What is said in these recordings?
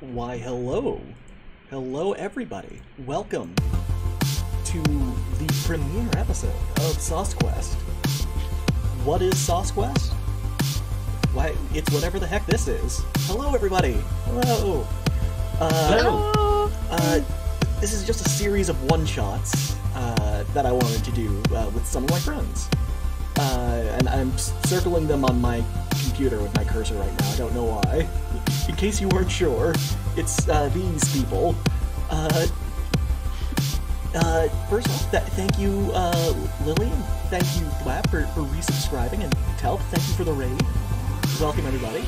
Why, hello. Hello, everybody. Welcome to the premiere episode of SauceQuest. What is SauceQuest? Why, it's whatever the heck this is. Hello, everybody. Hello. Hello. This is just a series of one-shots that I wanted to do with some of my friends. And I'm circling them on my computer with my cursor right now. I don't know why. In case you weren't sure, it's these people. First off, thank you, Lily, and thank you, Thwap, for resubscribing, and Telp, thank you for the raid. Welcome, everybody.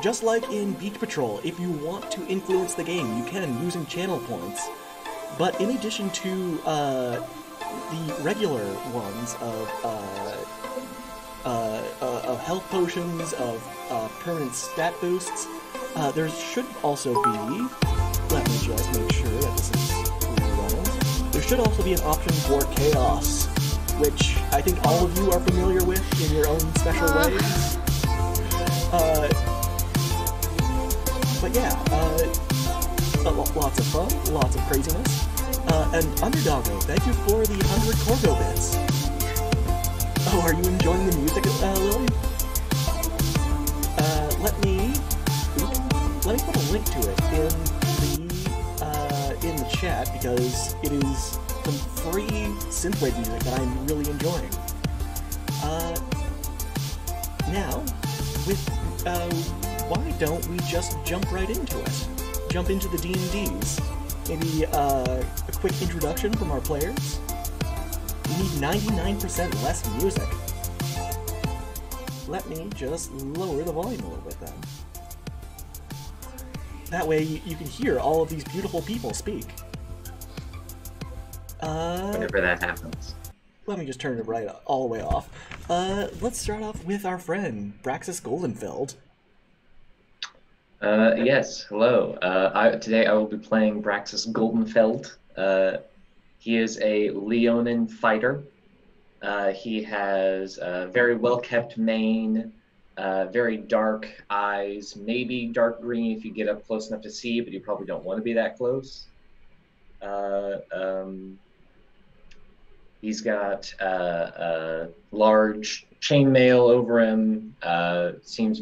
Just like in Beach Patrol, if you want to influence the game, you can, using channel points. But in addition to the regular ones of health potions, of permanent stat boosts, there should also be, let me just make sure that this is running, there should also be an option for chaos, which I think all of you are familiar with in your own special ways. But yeah, lots of fun, lots of craziness. And Underdoggo, thank you for the 100 Corgo bits. Oh, are you enjoying the music, Lily? Let me put a link to it in the chat, because it is some free synthwave music that I'm really enjoying. Now, why don't we just jump right into it? Jump into the D&Ds. Maybe a quick introduction from our players. We need 99% less music. Let me just lower the volume a little bit then. That way you can hear all of these beautiful people speak. Whenever that happens. Let me just turn it right all the way off. Let's start off with our friend, Braxis Goldenfeld. Yes, hello. Today I will be playing Braxis Goldenfeld. He is a Leonin fighter. He has a very well-kept mane, very dark eyes, maybe dark green if you get up close enough to see, but you probably don't want to be that close. He's got a large chainmail over him, seems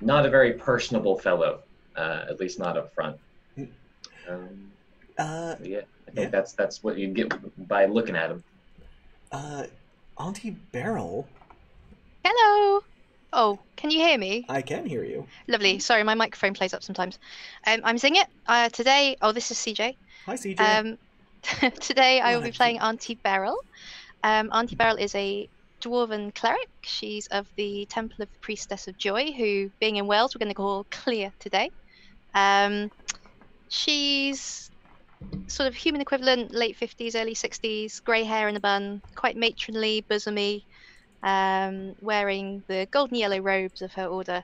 not a very personable fellow, at least not up front. Yeah, I think that's what you get by looking at him. Auntie Beryl. Hello. Oh, can you hear me? I can hear you. Lovely. Sorry, my microphone plays up sometimes. I'm Zingit. Today, this is CJ. Hi, CJ. Today I will be playing Auntie Beryl. Auntie Beryl is a dwarven cleric. She's of the Temple of the Priestess of Joy, who, being in Wales, we're going to call Clear today. She's sort of human equivalent, late 50s, early 60s, grey hair in a bun, quite matronly, bosomy, wearing the golden yellow robes of her order,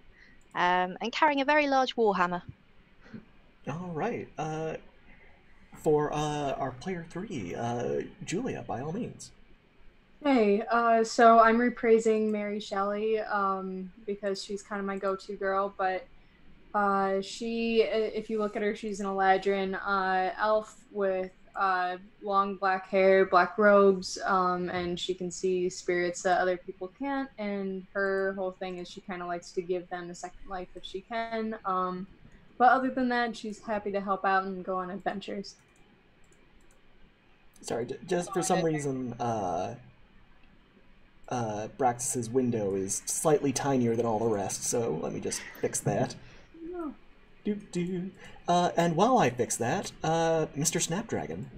and carrying a very large warhammer. All right. For our player 3, Julia, by all means. Hey, so I'm repraising Mary Shelley because she's kind of my go-to girl, but she, if you look at her, she's an Eladrin elf with long black hair, black robes, and she can see spirits that other people can't, and her whole thing is she kind of likes to give them a second life if she can. But other than that, she's happy to help out and go on adventures. Sorry, just for some reason, Braxis's window is slightly tinier than all the rest, so let me just fix that. No. And while I fix that, Mr. Snapdragon.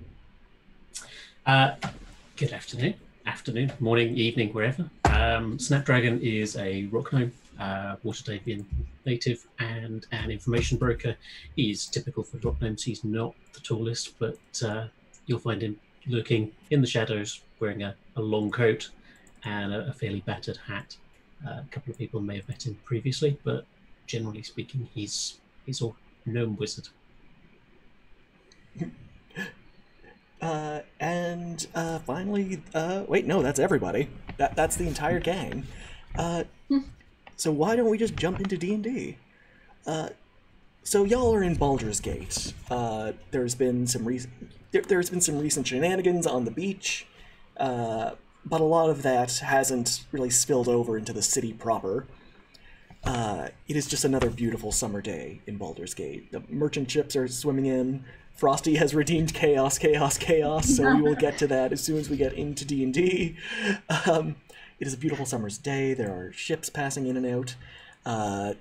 Good afternoon, morning, evening, wherever. Snapdragon is a rock gnome, Waterdavian native, and an information broker. He's typical for rock gnomes. He's not the tallest, but you'll find him lurking in the shadows, wearing a long coat and a fairly battered hat. A couple of people may have met him previously, but generally speaking, he's a gnome wizard. And finally, wait, no, that's everybody. That's the entire gang. So why don't we just jump into D&D? So y'all are in Baldur's Gate. There's been some recent shenanigans on the beach, but a lot of that hasn't really spilled over into the city proper. It is just another beautiful summer day in Baldur's Gate. The merchant ships are swimming in. Frosty has redeemed chaos, so we will get to that as soon as we get into D&D. It is a beautiful summer's day. There are ships passing in and out.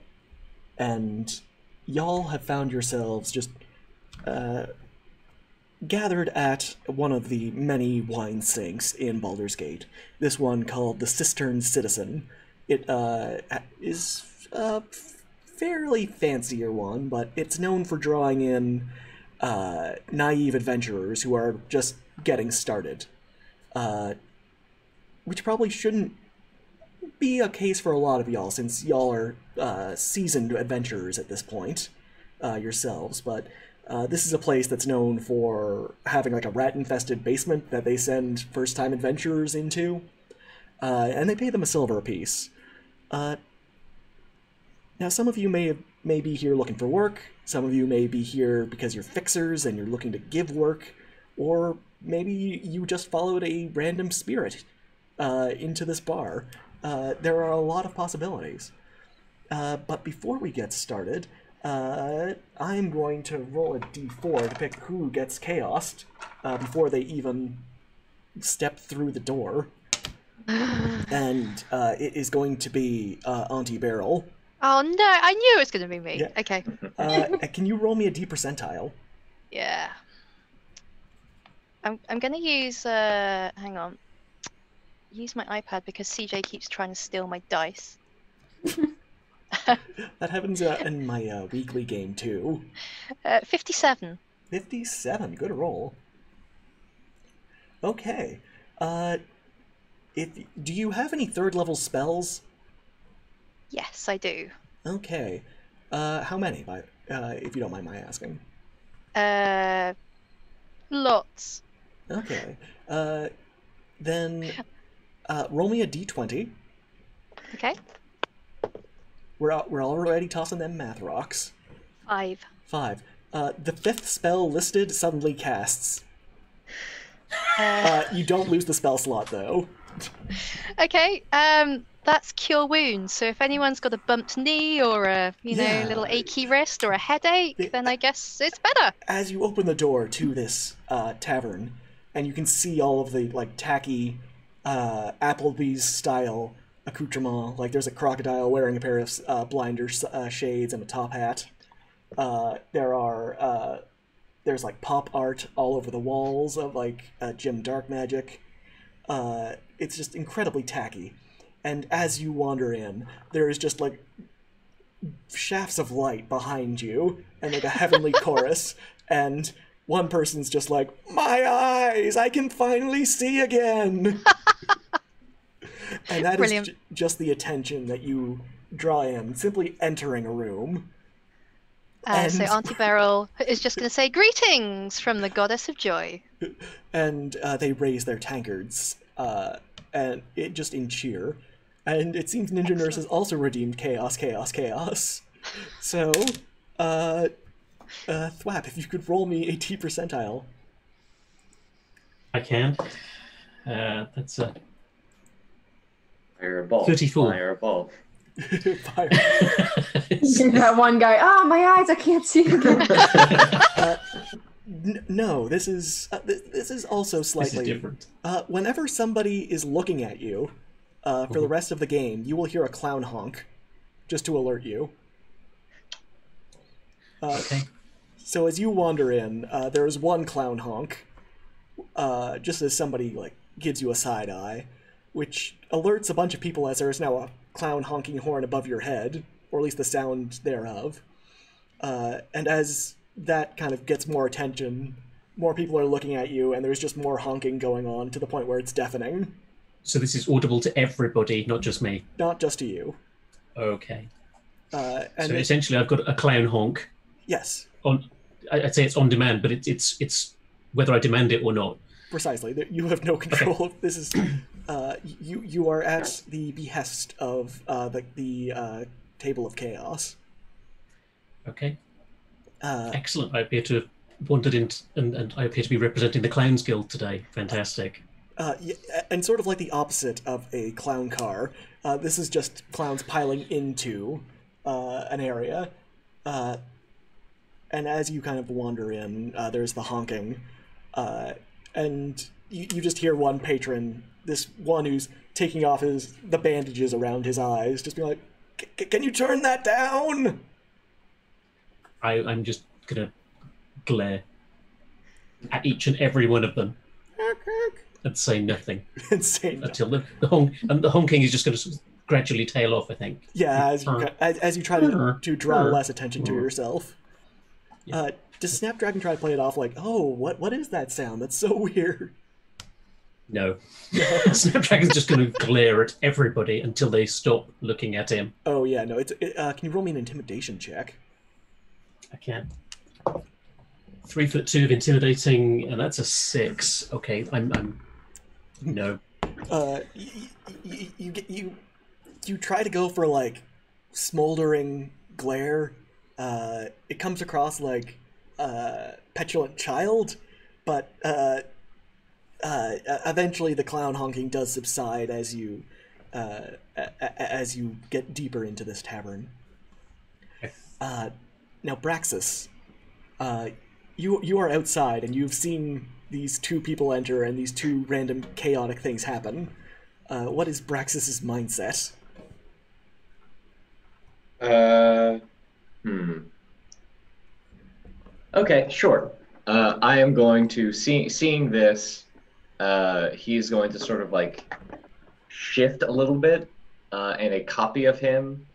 And y'all have found yourselves just gathered at one of the many wine sinks in Baldur's Gate. This one called the Cistern Citizen. It is a fairly fancier one, but it's known for drawing in naive adventurers who are just getting started. Which probably shouldn't be a case for a lot of y'all, since y'all are seasoned adventurers at this point yourselves, but this is a place that's known for having like a rat-infested basement that they send first-time adventurers into, and they pay them a silver apiece. Now, some of you may be here looking for work, some of you may be here because you're fixers and you're looking to give work, or maybe you just followed a random spirit into this bar. There are a lot of possibilities. But before we get started, I'm going to roll a d4 to pick who gets chaosed before they even step through the door. And it is going to be Auntie Beryl. Oh no, I knew it was going to be me. Yeah. Okay. Can you roll me a D percentile? Yeah. I'm going to use, hang on. Use my iPad because CJ keeps trying to steal my dice. That happens in my weekly game too. 57. 57, good roll. Okay. Do you have any third level spells? Yes, I do. Okay. How many, if you don't mind my asking? Lots. Okay. Then roll me a d20. Okay. We're already tossing them math rocks. 5. 5. The fifth spell listed suddenly casts. You don't lose the spell slot though. Okay. That's cure wounds. So if anyone's got a bumped knee or a little achy wrist or a headache, then I guess it's better. As you open the door to this tavern, and you can see all of the like tacky Applebee's style accoutrement, like there's a crocodile wearing a pair of blinder shades and a top hat. There's like pop art all over the walls of like Jim Dark Magic. It's just incredibly tacky. And as you wander in, there is just like shafts of light behind you and like a heavenly chorus, and one person's just like, "My eyes, I can finally see again." And that Brilliant. is just the attention that you draw in, simply entering a room. So Auntie Beryl is just going to say, "Greetings from the Goddess of Joy." And they raise their tankards, and it just in cheer. And it seems Ninja Nurse has also redeemed chaos. So, Thwap, if you could roll me a T percentile. I can. That's a Fireball. 34. Fireball. Fire. That one guy, my eyes, I can't see again. No, this is also slightly This is different. Whenever somebody is looking at you, for the rest of the game, you will hear a clown honk, just to alert you. Okay. So as you wander in, there is one clown honk, just as somebody like gives you a side eye, which alerts a bunch of people as there is now a clown honking horn above your head, or at least the sound thereof. And as that kind of gets more attention, more people are looking at you, and there's just more honking going on to the point where it's deafening. So this is audible to everybody, not just me. Not just to you. Okay. And So essentially, I've got a clown honk. yes. I'd say it's on demand, but it's whether I demand it or not. Precisely. You have no control. Okay. This is you are at the behest of the Table of Chaos. Okay. Excellent. I appear to have wandered in, and I appear to be representing the Clowns Guild today. Fantastic. Yeah, and sort of like the opposite of a clown car, this is just clowns piling into an area. And as you kind of wander in, there's the honking. And you just hear one patron, this one who's taking off the bandages around his eyes, just be like, can you turn that down? I'm just going to glare at each and every one of them and say nothing. Until the honking is just going to gradually tail off, I think. Yeah, as you try to draw less attention to yourself. Yeah. Does Snapdragon try to play it off like, oh, what is that sound? That's so weird. No. Snapdragon's just going to glare at everybody until they stop looking at him. Oh, yeah, no. Can you roll me an intimidation check? I can. 3'2" of intimidating, and that's a 6. Okay, I'm no. You try to go for like smoldering glare. It comes across like petulant child, but eventually the clown honking does subside as you get deeper into this tavern. Now, Braxis, you are outside and you've seen these two people enter and these two random chaotic things happen. What is Braxis's mindset? Okay, sure. I am going to seeing this. He's going to sort of like shift a little bit, and a copy of him,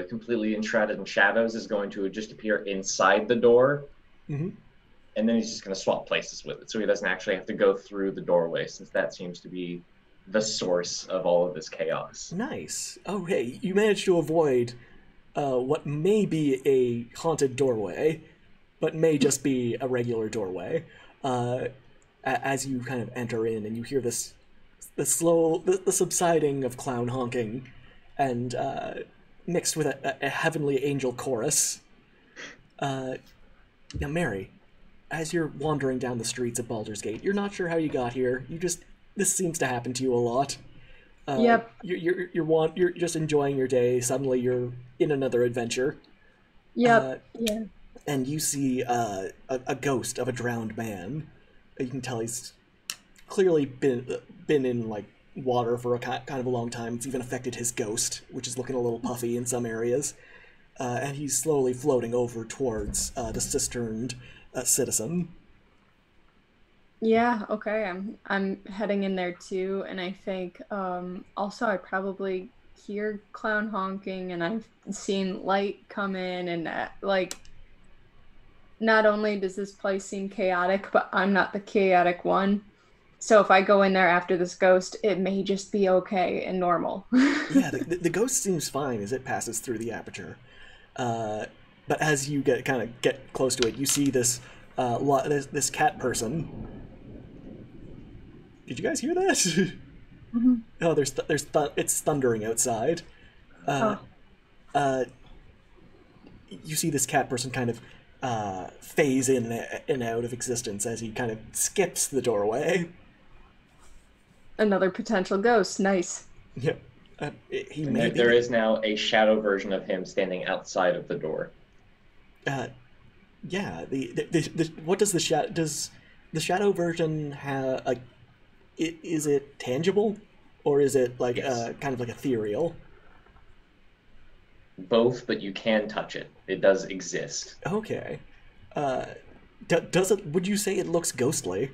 completely enshrouded in shadows, is going to just appear inside the door. Mm-hmm. And then he's just going to swap places with it, so he doesn't actually have to go through the doorway, since that seems to be the source of all of this chaos. Nice. Oh, hey, you managed to avoid what may be a haunted doorway, but may just be a regular doorway. As you kind of enter in and you hear the subsiding of clown honking, and mixed with a heavenly angel chorus. Now, Mary, as you're wandering down the streets of Baldur's Gate, you're not sure how you got here. This seems to happen to you a lot. Yep. You're just enjoying your day. Suddenly, you're in another adventure. Yep. Yeah. And you see a ghost of a drowned man. You can tell he's clearly been in like water for a kind of a long time. It's even affected his ghost, which is looking a little puffy in some areas. And he's slowly floating over towards the cisterned citizen. Yeah, okay. I'm heading in there too, and I think also I probably hear clown honking, and I've seen light come in, and like not only does this place seem chaotic, but I'm not the chaotic one. So if I go in there after this ghost, it may just be okay and normal. Yeah, the ghost seems fine as it passes through the aperture. But as you get close to it, you see this this cat person. Did you guys hear that? Mm-hmm. Oh, it's thundering outside. You see this cat person kind of phase in and out of existence as he kind of skips the doorway. Another potential ghost. Nice. Yep. There is now a shadow version of him standing outside of the door. Yeah. What does the shadow? Does the shadow version have like? Is it tangible, or is it like kind of like ethereal? Both, but you can touch it. It does exist. Okay. Does it? Would you say it looks ghostly?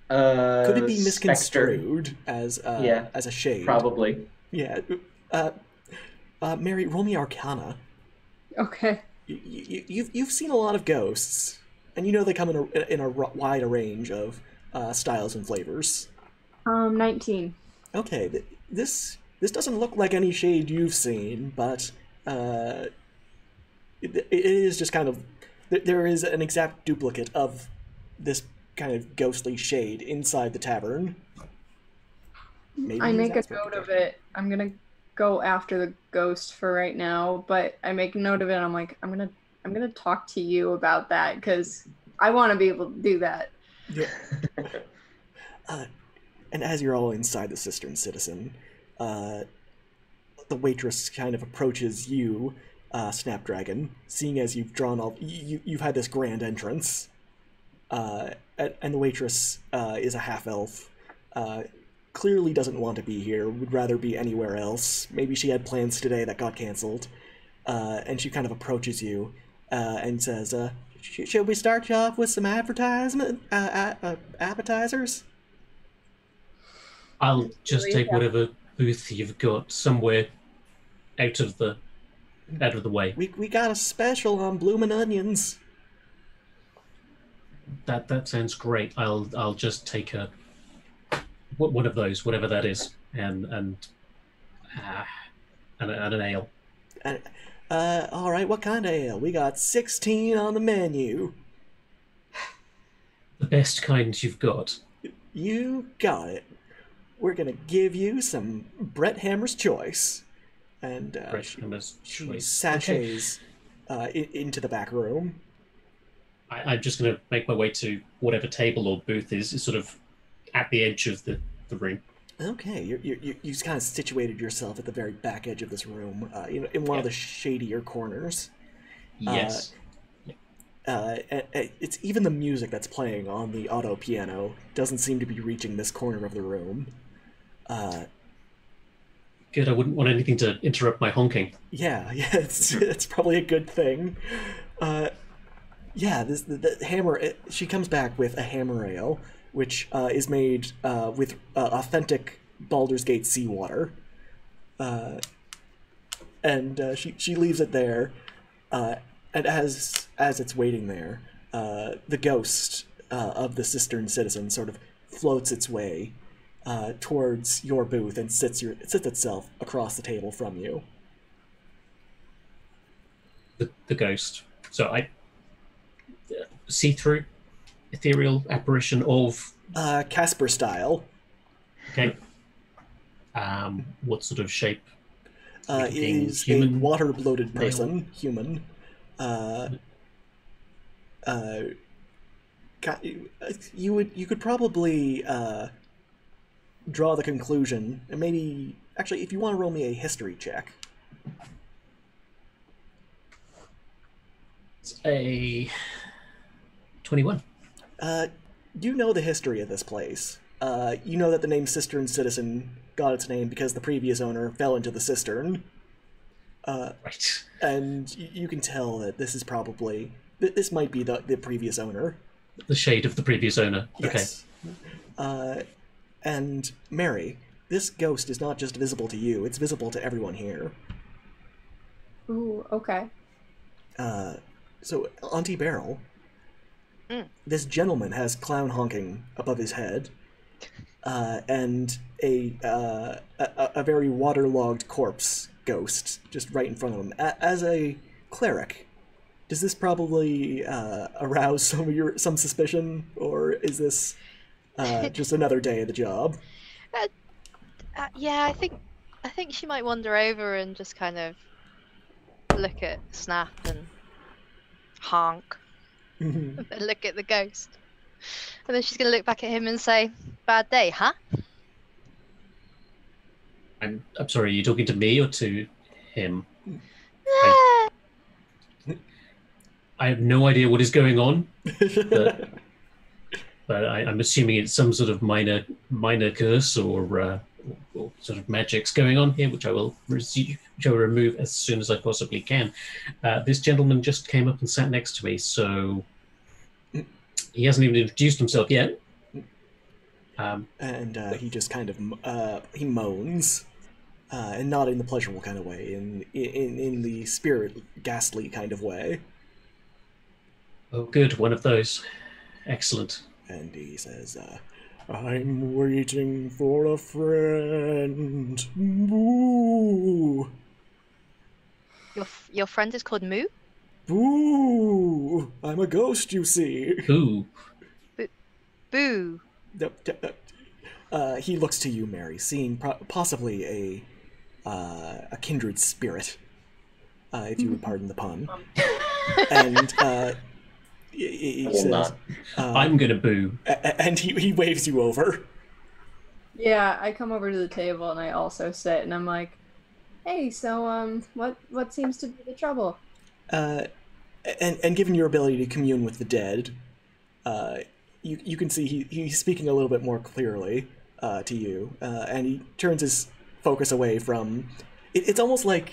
Could it be misconstrued as a shade? Probably. Yeah. Mary, roll me Arcana. Okay. You've seen a lot of ghosts, and you know they come in a wide range of styles and flavors. 19. Okay. This doesn't look like any shade you've seen, but it is just kind of there is an exact duplicate of this kind of ghostly shade inside the tavern. Maybe I he's make a outspoken note of character. it. I'm gonna go after the ghost for right now, but I make a note of it. And I'm like, I'm gonna talk to you about that because I want to be able to do that. Yeah. And as you're all inside the Cistern Citizen, the waitress kind of approaches you, Snapdragon, seeing as you've drawn all... You've had this grand entrance. And the waitress is a half-elf. Clearly doesn't want to be here, would rather be anywhere else. Maybe she had plans today that got canceled. And she kind of approaches you and says, should we start you off with some appetizers? I'll just Really? take Yeah. whatever booth you've got somewhere out of the way. We got a special on bloomin' onions. That sounds great. I'll just take one of those, whatever that is, and an ale. All right, what kind of ale? We got 16 on the menu. The best kind you've got. You got it. We're gonna give you some Brett Hammer's Choice. And Brett Hammer's she Choice. sachets into the back room. I'm just going to make my way to whatever table or booth is sort of at the edge of the room. Okay, you kind of situated yourself at the very back edge of this room, in one of the shadier corners. Yes. It's even the music that's playing on the auto piano doesn't seem to be reaching this corner of the room. Good. I wouldn't want anything to interrupt my honking. Yeah, it's probably a good thing. The hammer. She comes back with a hammer ale, which is made with authentic Baldur's Gate seawater, and she leaves it there. And as it's waiting there, the ghost of the Cistern Citizen sort of floats its way towards your booth and sits itself across the table from you. The ghost. So I see-through, ethereal apparition of Casper style. Okay. What sort of shape? Is human? A water-bloated person, human. You could probably draw the conclusion, and maybe actually, if you want to roll me a history check. It's a 21. You know the history of this place. You know that the name Cistern Citizen got its name because the previous owner fell into the cistern. Right. And you can tell that this is probably... This might be the previous owner. The shade of the previous owner. Yes. Okay. And Mary, this ghost is not just visible to you, it's visible to everyone here. Ooh, okay. So, Auntie Beryl, this gentleman has clown honking above his head, and a very waterlogged corpse ghost just right in front of him. As a cleric, does this probably arouse some suspicion, or is this just another day of the job? Yeah, I think she might wander over and just kind of look at Snap and honk, and then look at the ghost, and then she's gonna look back at him and say, "Bad day, huh?" I'm sorry, are you talking to me or to him? I have no idea what is going on, but I'm assuming it's some sort of minor curse or sort of magic's going on here, which I will remove as soon as I possibly can. This gentleman just came up and sat next to me, so he hasn't even introduced himself yet. And he just kind of he moans, and not in the pleasurable kind of way, in the spirit ghastly kind of way. Oh, good, one of those. Excellent. And he says, "I'm waiting for a friend. Boo! Your friend is called Moo? Boo! I'm a ghost, you see." Who? Boo. He looks to you, Mary, seeing possibly a kindred spirit, if you would pardon the pun. And he says, not. I'm gonna boo. And he waves you over. Yeah, I come over to the table and I also sit and I'm like, hey, so what seems to be the trouble? And given your ability to commune with the dead, you can see he's speaking a little bit more clearly to you, and he turns his focus away from. It's almost like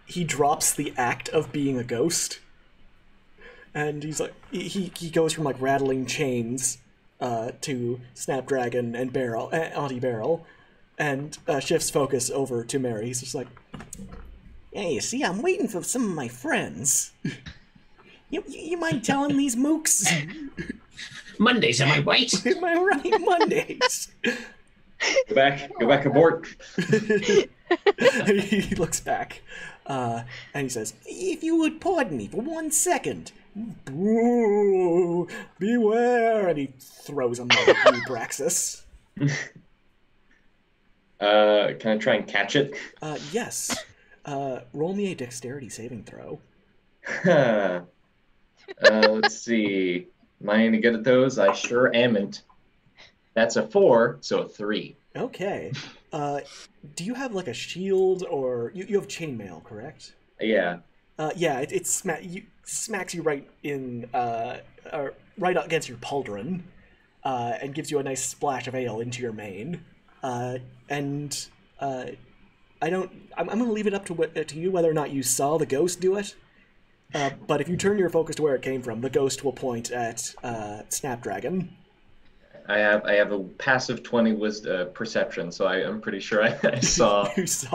he drops the act of being a ghost, and he's like he goes from like rattling chains to Snapdragon and Auntie Barrel, and shifts focus over to Mary. He's just like, "Hey, you see, I'm waiting for some of my friends. You mind telling these mooks? Mondays, am I right? Am I right? Mondays." Go back aboard. He looks back, and he says, "If you would pardon me for 1 second. Boo, beware!" And he throws him at you, Braxis. Can I try and catch it? Yes. Roll me a dexterity saving throw. Let's see. Am I any good at those? I sure amn't. That's a 4, so a 3. Okay. Do you have like a shield, or you have chainmail, correct? Yeah. Yeah, it smacks you right in, right against your pauldron, and gives you a nice splash of ale into your mane. I'm going to leave it up to you whether or not you saw the ghost do it. But if you turn your focus to where it came from, the ghost will point at Snapdragon. I have a passive 20 perception, so I'm pretty sure I saw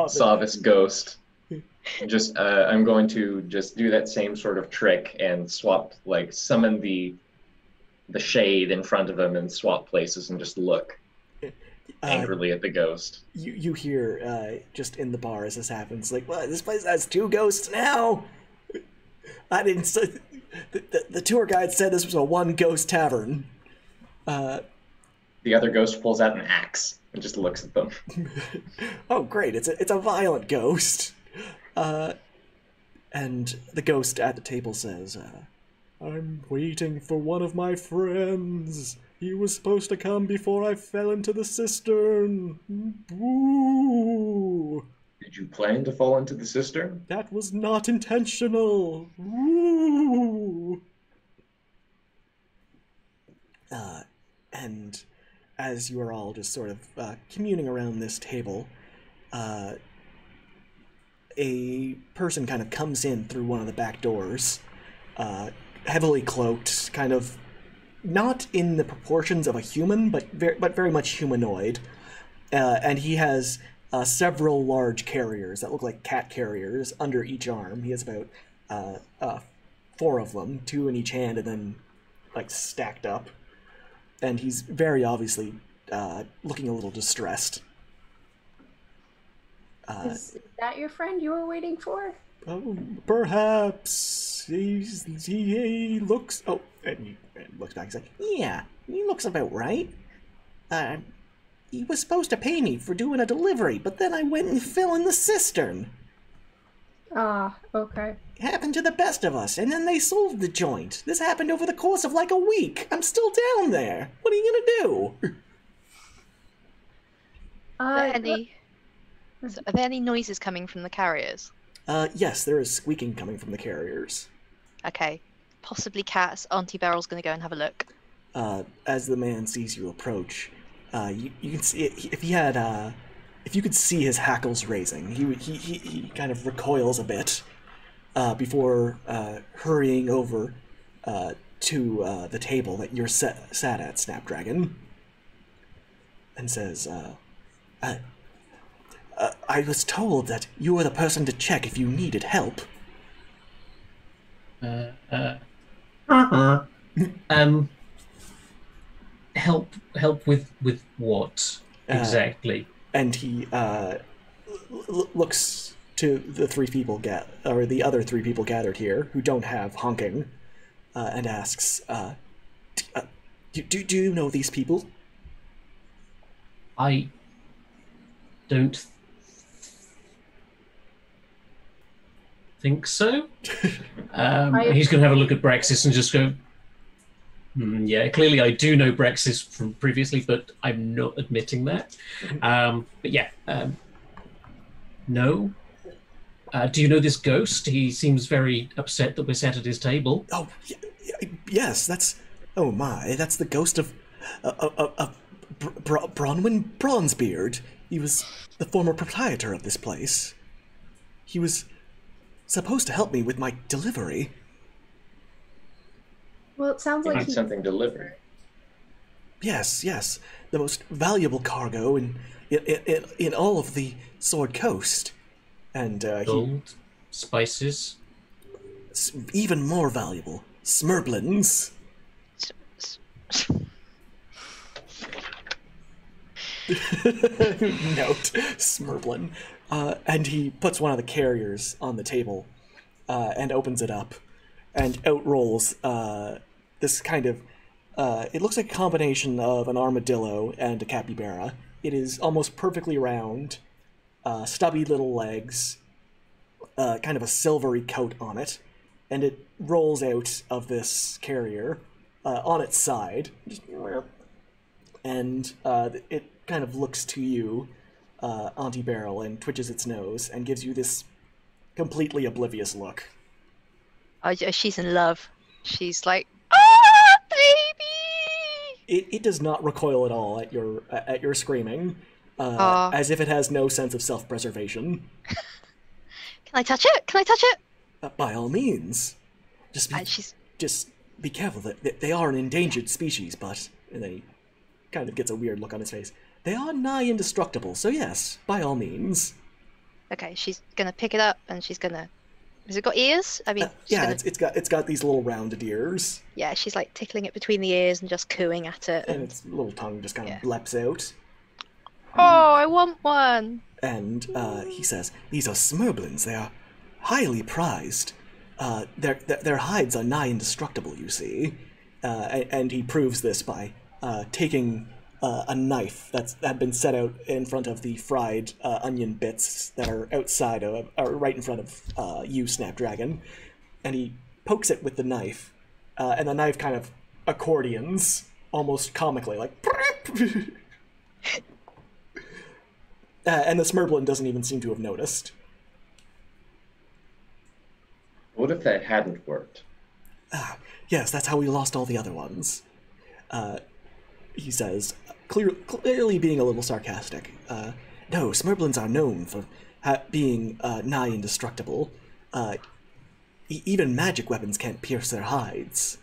saw this ghost. Just I'm going to just do that same sort of trick and summon the shade in front of him and swap places and just look angrily at the ghost. You hear just in the bar as this happens, like, "Well, this place has 2 ghosts now. I didn't. The tour guide said this was a 1 ghost tavern." The other ghost pulls out an axe and just looks at them. Oh, great! It's a violent ghost. And the ghost at the table says, "I'm waiting for one of my friends. He was supposed to come before I fell into the cistern. Boo! Did you plan to fall into the cistern? That was not intentional. Boo!" And as you are all just sort of communing around this table, a person kind of comes in through one of the back doors, heavily cloaked, kind of not in the proportions of a human, but very much humanoid. And he has several large carriers that look like cat carriers under each arm. He has about 4 of them, 2 in each hand, and then like stacked up. And he's very obviously looking a little distressed. Is that your friend you were waiting for? Oh, perhaps. He looks... Oh, and he looks back and says, "Yeah, he looks about right. He was supposed to pay me for doing a delivery, but then I went and fell in the cistern. Ah, okay. It happened to the best of us, and then they sold the joint. This happened over the course of like a week. I'm still down there. What are you gonna do?" Are there any noises coming from the carriers? Yes, there is squeaking coming from the carriers. Okay. Possibly cats. Auntie Beryl's going to go and have a look. As the man sees you approach, you can see if you could see his hackles raising, he kind of recoils a bit before hurrying over to the table that you're sat at, Snapdragon, and says, "I was told that you were the person to check if you needed help." Help with what exactly? And he looks to the 3 people or the other 3 people gathered here who don't have honking, and asks, Do you know these people? I don't think so. He's going to have a look at Braxis and just go, yeah, clearly I do know Braxis from previously, but I'm not admitting that. But yeah, no. Do you know this ghost? He seems very upset that we're sat at his table. Oh, yes, that's... Oh my, that's the ghost of Bronwyn Bronzebeard. He was the former proprietor of this place. He was supposed to help me with my delivery. Well, it sounds You like need something delivered. Yes, the most valuable cargo in all of the Sword Coast. And Gold, spices. Even more valuable, Smerblins. Note, Smerblin. And he puts one of the carriers on the table and opens it up. And out rolls this kind of... it looks like a combination of an armadillo and a capybara. It is almost perfectly round, stubby little legs, kind of a silvery coat on it, and it rolls out of this carrier on its side. And it kind of looks to you, Auntie Beryl, and twitches its nose and gives you this completely oblivious look. Oh, she's in love. She's like, ah, baby! It does not recoil at all at your screaming, as if it has no sense of self-preservation. Can I touch it? Can I touch it? By all means. Just be careful. That they are an endangered species, but... And then he kind of gets a weird look on his face. They are nigh indestructible, so yes, by all means. Okay, she's gonna pick it up and she's gonna... Has it got ears? I mean, yeah, it's got these little rounded ears. Yeah, she's like tickling it between the ears and just cooing at it. And its little tongue just kind of bleps out. Oh, I want one! And he says, "These are Smerblins. They are highly prized. Their hides are nigh indestructible, you see." And he proves this by taking a knife that had been set out in front of the fried onion bits that are outside of, or right in front of you, Snapdragon, and he pokes it with the knife, and the knife kind of accordions almost comically, like. And the Smerblin doesn't even seem to have noticed. What if that hadn't worked? Yes, that's how we lost all the other ones. He says, clearly being a little sarcastic. No, Smerblins are known for being nigh indestructible. Even magic weapons can't pierce their hides.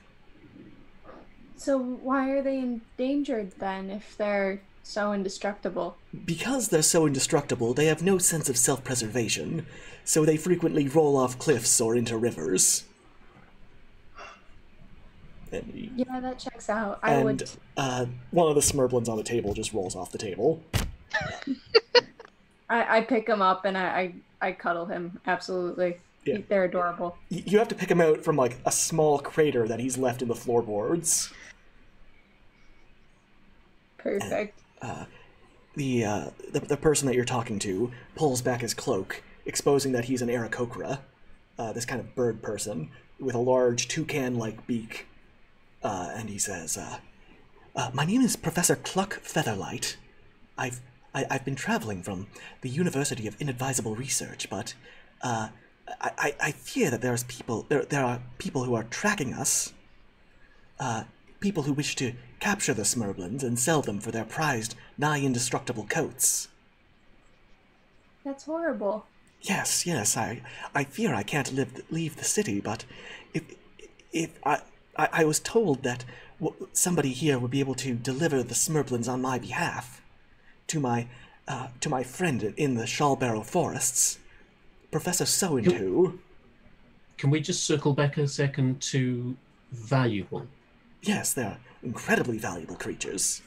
So why are they endangered then if they're so indestructible? Because they're so indestructible, they have no sense of self-preservation, so they frequently roll off cliffs or into rivers. Yeah, that checks out. One of the Smerblins on the table just rolls off the table. I pick him up and I cuddle him. Absolutely. Yeah. They're adorable. You have to pick him out from like a small crater that he's left in the floorboards. Perfect. The person that you're talking to pulls back his cloak, exposing that he's an Aarakocra, this kind of bird person with a large toucan-like beak. And he says, "My name is Professor Cluck Featherlight. I've been traveling from the University of Inadvisable Research, but I fear that there are people who are tracking us. People who wish to capture the Smerblins and sell them for their prized, nigh indestructible coats." That's horrible. Yes. I fear I can't leave the city, but if I was told that somebody here would be able to deliver the Smerblins on my behalf to my friend in the Shawlbarrow Forests, Professor So-and-who. Can we just circle back a second to valuable? Yes, they're incredibly valuable creatures.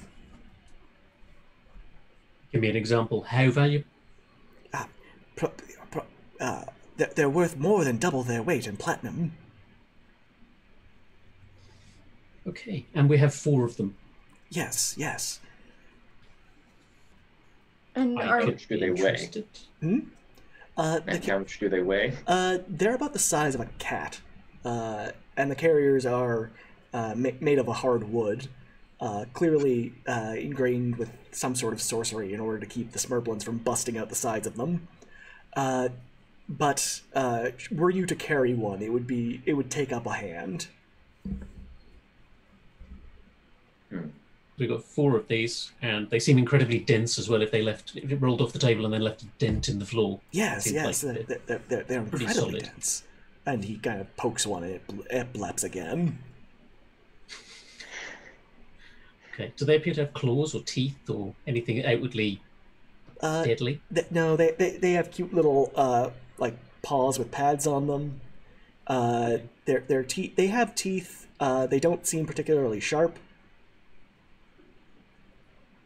Give me an example. How valuable? They're worth more than double their weight in platinum. Okay, and we have 4 of them. Yes, yes. And I are could much do be they weigh? interested. And how much do they weigh? They're about the size of a cat, and the carriers are made of a hard wood, clearly ingrained with some sort of sorcery in order to keep the Smerblins from busting out the sides of them. But were you to carry one, it would take up a hand. We've got 4 of these, and they seem incredibly dense as well. If it rolled off the table and then left a dent in the floor. Yes, seems yes, like they're pretty incredibly solid. dense. And he kind of pokes one, and it blaps again. Okay. Do they appear to have claws or teeth or anything outwardly deadly? No, they have cute little like paws with pads on them. Their teeth. They have teeth. They don't seem particularly sharp.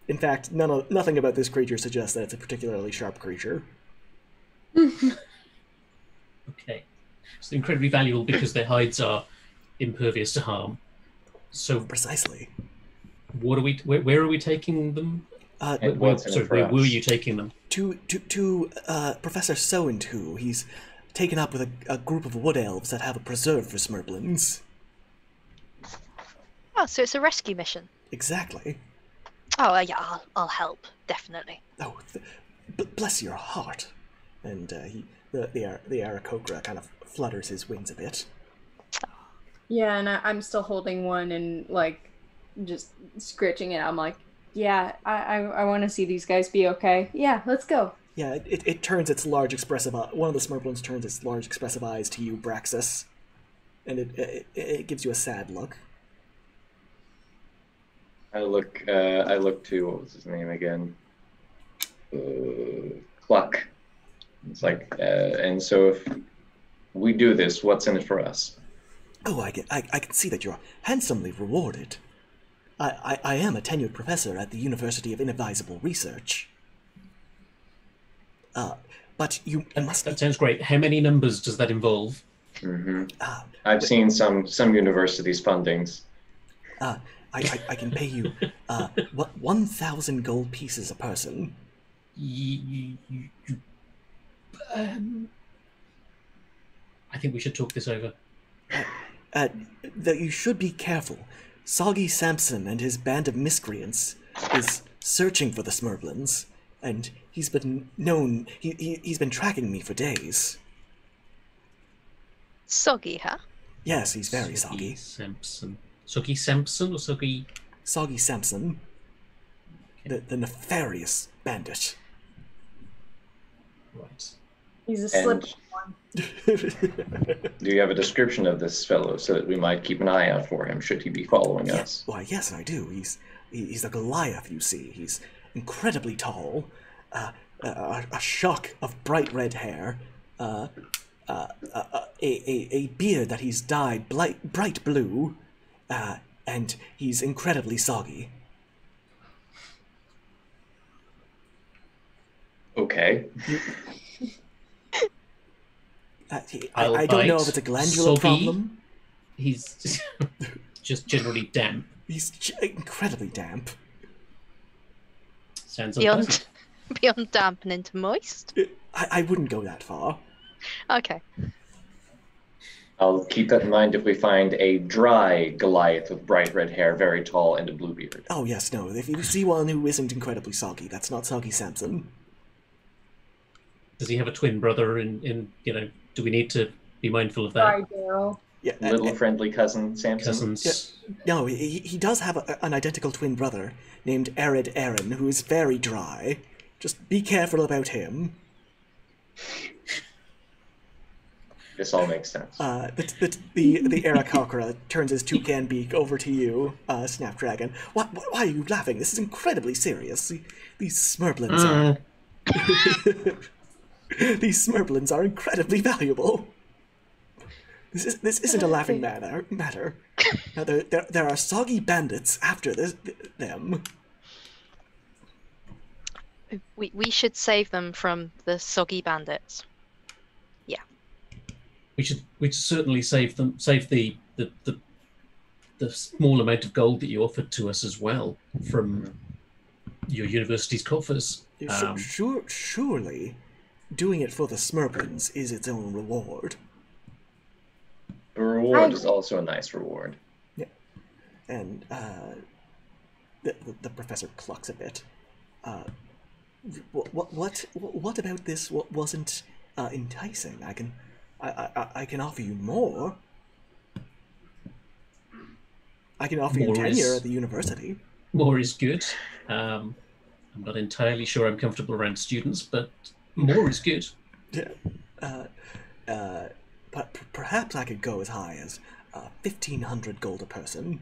In fact, nothing about this creature suggests that it's a particularly sharp creature. Okay. So incredibly valuable because their hides are impervious to harm. So Precisely. what are we? Where are we taking them? And what's in it for Where were us? you taking them? To Professor So-and-Two. He's taken up with a group of wood elves that have a preserve for Smerblins. Oh, so it's a rescue mission. Exactly. Oh, yeah, I'll help, definitely. Oh, bless your heart. And the Aarakocra kind of flutters his wings a bit. Yeah, and I'm still holding one and like just scritching it. I'm like, yeah, I want to see these guys be okay. Yeah, let's go. Yeah, it turns its large expressive one of the Smerblins turns its large expressive eyes to you, Braxis, and it gives you a sad look. I look to, what was his name again? Cluck. It's like, and so if we do this, what's in it for us? Oh, I can see that you're handsomely rewarded. I am a tenured professor at the University of Inadvisable Research. But you must. That sounds great. How many numbers does that involve? I've seen some universities' fundings. I can pay you 1,000 gold pieces a person. I think we should talk this over. That you should be careful. Soggy Sampson and his band of miscreants is searching for the Smerblins, and he's been known. He's been tracking me for days. Soggy, huh? Yes, he's very soggy. Sampson. Soggy Sampson or Soggy? Soggy Sampson. The nefarious bandit. Right. He's a slippery one. Do you have a description of this fellow so that we might keep an eye out for him should he be following us? Why, yes, I do. He's a Goliath, you see. He's incredibly tall, a shock of bright red hair, a beard that he's dyed bright blue, and he's incredibly soggy. Okay. I don't know if it's a glandular soggy. problem. He's just generally damp. He's incredibly damp. Sounds unpleasant. Beyond damp and into moist. I wouldn't go that far. Okay. I'll keep that in mind if we find a dry Goliath with bright red hair, very tall, and a blue beard. Oh, yes, no. If you see one who isn't incredibly soggy, that's not Soggy Sampson. Does he have a twin brother? In do we need to be mindful of that? Sorry, Daryl. Yeah, Little friendly cousin Samson. Cousins. no, he does have an identical twin brother named Arid Aaron, who is very dry. Just be careful about him. This all makes sense. The Aarakocra turns his toucan beak over to you, Snapdragon. Why are you laughing? This is incredibly serious. These Smerblins are... These Smerblins are incredibly valuable. This isn't a laughing matter. Now, there are soggy bandits after them. We should save them from the soggy bandits. We should certainly save them. Save the the small amount of gold that you offered to us as well from your university's coffers. Surely, doing it for the Smerblins is its own reward. The reward is also a nice reward. Yeah, and the professor clucks a bit. What about this? What wasn't enticing? I can offer you more. I can offer you tenure at the university. More is good. I'm not entirely sure I'm comfortable around students, but more is good. Yeah. But perhaps I could go as high as 1,500 gold a person.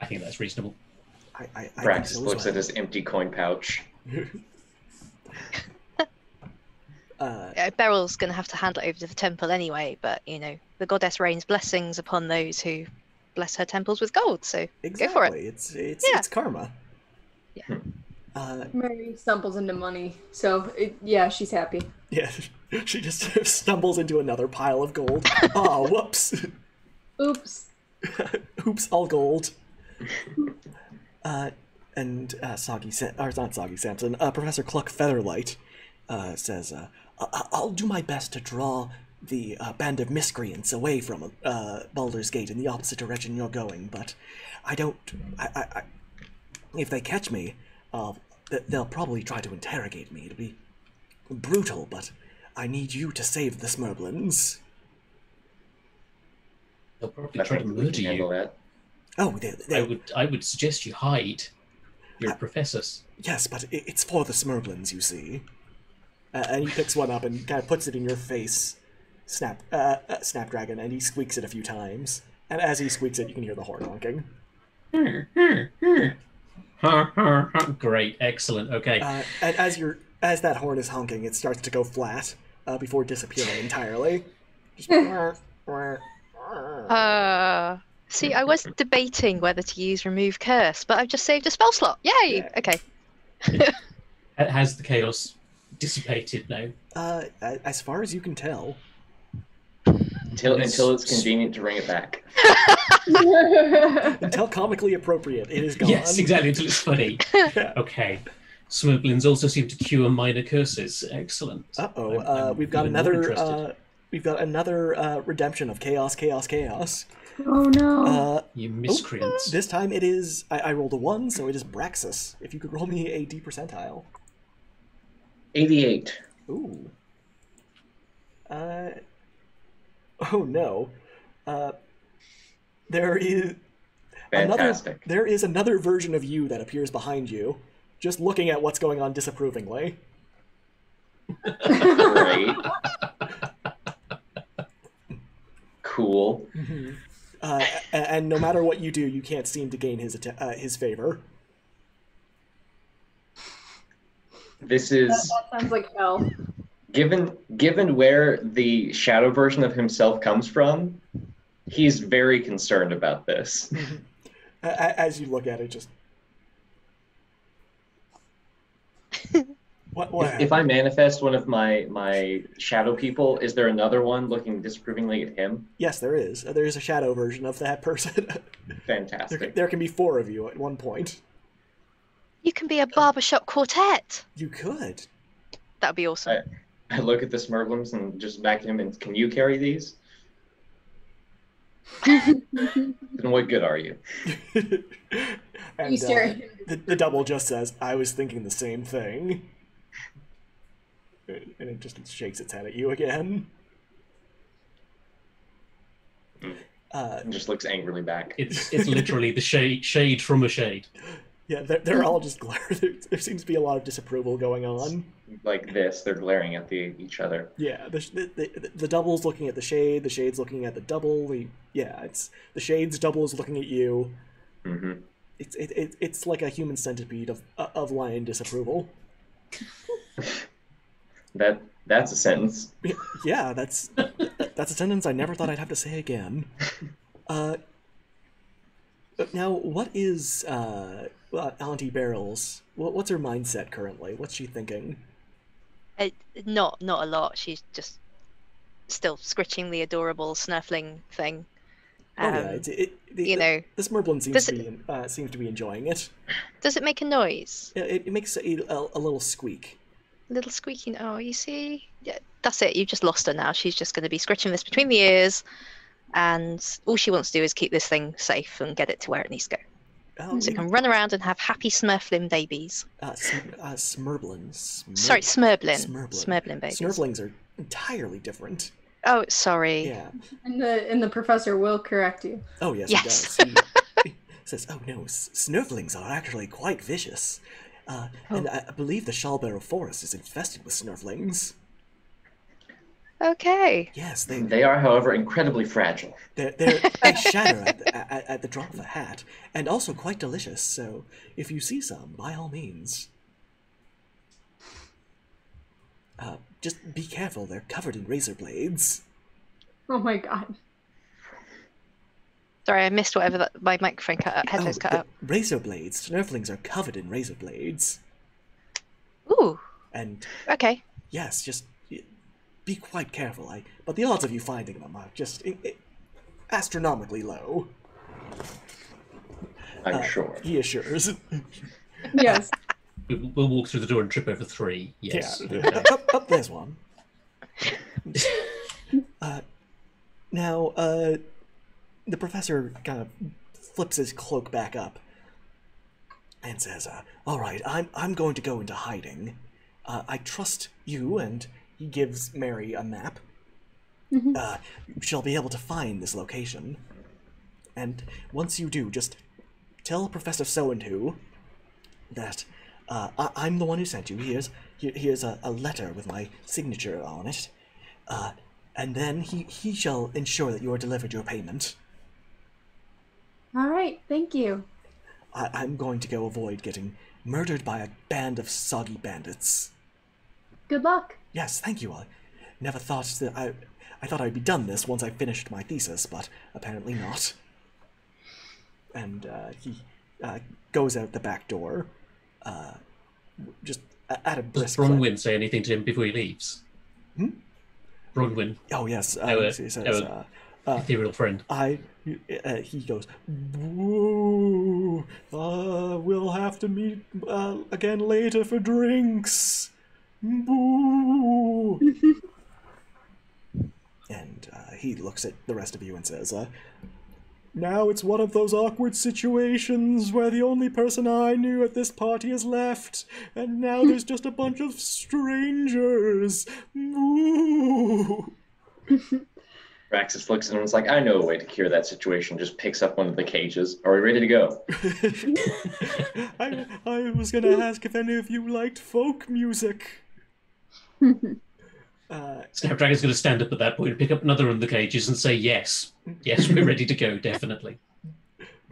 I think that's reasonable. I Braxis looks at his empty coin pouch. Beryl's going to have to hand it over to the temple anyway, but, you know, the goddess rains blessings upon those who bless her temples with gold, so exactly. Go for it. It's karma. Yeah. Mary stumbles into money, so she's happy. Yeah, she just stumbles into another pile of gold. Oh, whoops. Oops. Oops, all gold. And Professor Cluck Featherlight says, I'll do my best to draw the band of miscreants away from Baldur's Gate in the opposite direction you're going, but if they catch me, they'll probably try to interrogate me. It'll be brutal, but I need you to save the Smerblins. They'll probably try to murder you. That. Oh, I would suggest you hide. You're a professor. Yes, but it's for the Smerblins, you see. And he picks one up and kind of puts it in your face, Snapdragon, and he squeaks it a few times. And as he squeaks it, you can hear the horn honking. Great, excellent, okay. And as that horn is honking, it starts to go flat before disappearing entirely. Just See, I was debating whether to use remove curse, but I've just saved a spell slot. Yay! Yeah. Okay. Has the chaos dissipated now? As far as you can tell. Until it's convenient to bring it back. Until comically appropriate, it is gone. Yes, exactly, until it's funny. Yeah. Okay. Smerblins also seem to cure minor curses. Excellent. We've got another redemption of chaos. Oh no. You miscreants. This time it is, I rolled a 1, so it is Braxis. If you could roll me a D percentile. 88. Ooh. Oh no. There is Fantastic. there is another version of you that appears behind you, just looking at what's going on disapprovingly. Great. Cool. Mm-hmm. And no matter what you do, you can't seem to gain his favor. This is That sounds like hell. given where the shadow version of himself comes from, he's very concerned about this. As you look at it, just what? If I manifest one of my shadow people, is there another one looking disapprovingly at him? Yes, there is. There is a shadow version of that person. Fantastic. There can be 4 of you at one point. You can be a barbershop quartet. You could. That would be awesome. I look at the Smerblins and just back at him and, can you carry these? Then what good are you? And You stare at him. the double just says, I was thinking the same thing. And it just shakes its head at you again. And just looks angrily back. It's literally the shade from a shade. Yeah, they're all just glaring. There seems to be a lot of disapproval going on. Like this, they're glaring at each other. Yeah, the double's looking at the shade's looking at the double. It's the shade's double is looking at you. Mm-hmm. It's like a human centipede of lion disapproval. That's a sentence. Yeah, that's a sentence I never thought I'd have to say again. Now, what is Auntie Barrels? What's her mindset currently? What's she thinking? Not a lot. She's just still scritching the adorable snurfling thing. Oh yeah, the Smerblin seems to be enjoying it. Does it make a noise? It makes a little squeak. A little squeaking. Oh, you see? Yeah, that's it. You've just lost her now. She's just going to be scritching this between the ears, and all she wants to do is keep this thing safe and get it to where it needs to go. Oh, So it can run around and have happy Smurflin babies. Smerblins. Sorry, Smerblin. Smerblin. Smerblin babies. Snurflings are entirely different. Oh, sorry. Yeah. And the professor will correct you. Oh, yes, Yes. he does. He says, oh no, Snurflings are actually quite vicious. And I believe the Shallbarrow Forest is infested with Snurflings. Okay. Yes, They are, however, incredibly fragile. they shatter at the drop of a hat, and also quite delicious, so if you see some, by all means. Just be careful, they're covered in razor blades. Oh my god. Sorry, I missed whatever my microphone cut out, headphones cut out. Razor blades. Snurflings are covered in razor blades. Ooh. And okay. Yes, just be quite careful. But the odds of you finding them are just astronomically low. I'm sure. He assures. Yes. We'll walk through the door and trip over 3. Yes. Yeah. Up there's one. Now, the professor kind of flips his cloak back up and says, all right, I'm going to go into hiding. I trust you, and he gives Mary a map. Mm-hmm. She'll be able to find this location. And once you do, just tell Professor So-and-who that I'm the one who sent you. Here's a letter with my signature on it. And then he shall ensure that you are delivered your payment. All right, thank you. I'm going to go avoid getting murdered by a band of soggy bandits. Good luck. Yes, thank you. I never thought that I thought I'd be done this once I finished my thesis, but apparently not. And he goes out the back door, just at a brisk. Does Bronwyn say anything to him before he leaves? Bronwyn. Oh yes, he says, ethereal friend. He goes, "Woo! We'll have to meet again later for drinks." Boo! And he looks at the rest of you and says, now it's one of those awkward situations where the only person I knew at this party has left, and now there's just a bunch of strangers. Boo! Braxis looks at him and is like, I know a way to cure that situation. Just picks up one of the cages. Are we ready to go? I was going to ask if any of you liked folk music. Snapdragon's going to stand up at that point and pick up another of the cages and say, yes, we're ready to go, definitely.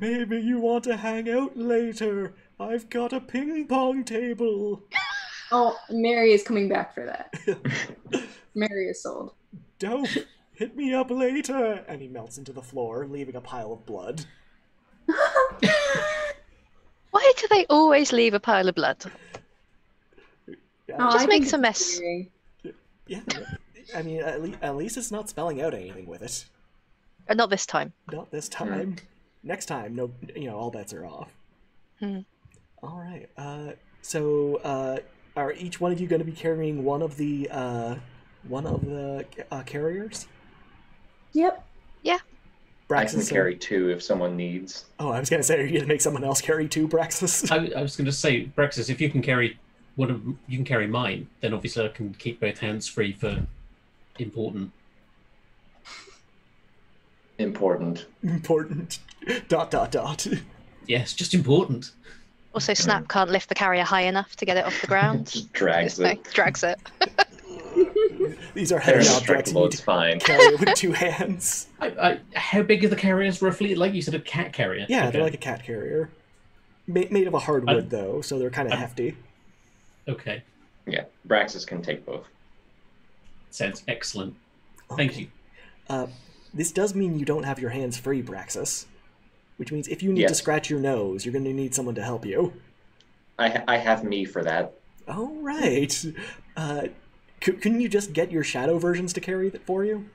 Maybe you want to hang out later. I've got a ping pong table. Oh, Mary is coming back for that. Mary is sold. Dope. Hit me up later. And he melts into the floor, leaving a pile of blood. Why do they always leave a pile of blood? Yeah, just makes a mess. Yeah, I mean, at least it's not spelling out anything with it. Not this time. Not this time. Next time, no, all bets are off. All right. So, are each one of you going to be carrying one of the carriers? Yep. Yeah. I can carry 2 if someone needs. Oh, I was going to say, are you going to make someone else carry 2, Braxis? I was going to say, Braxis, if you can carry you can carry mine, then obviously I can keep both hands free for important. Important. Dot. Yes, just important. Also, Snap can't lift the carrier high enough to get it off the ground. Just drags it. Drags it. These are heavy objects. It's fine. Carry it with 2 hands. How big are the carriers roughly? Like you said, a cat carrier. Yeah, okay. They're like a cat carrier. Made of a hardwood, though, so they're kind of hefty. Okay. Yeah, Braxis can take both. Sounds excellent. Okay. Thank you. This does mean you don't have your hands free, Braxis. Which means if you need to scratch your nose, you're going to need someone to help you. I have me for that. All right. couldn't you just get your shadow versions to carry that for you?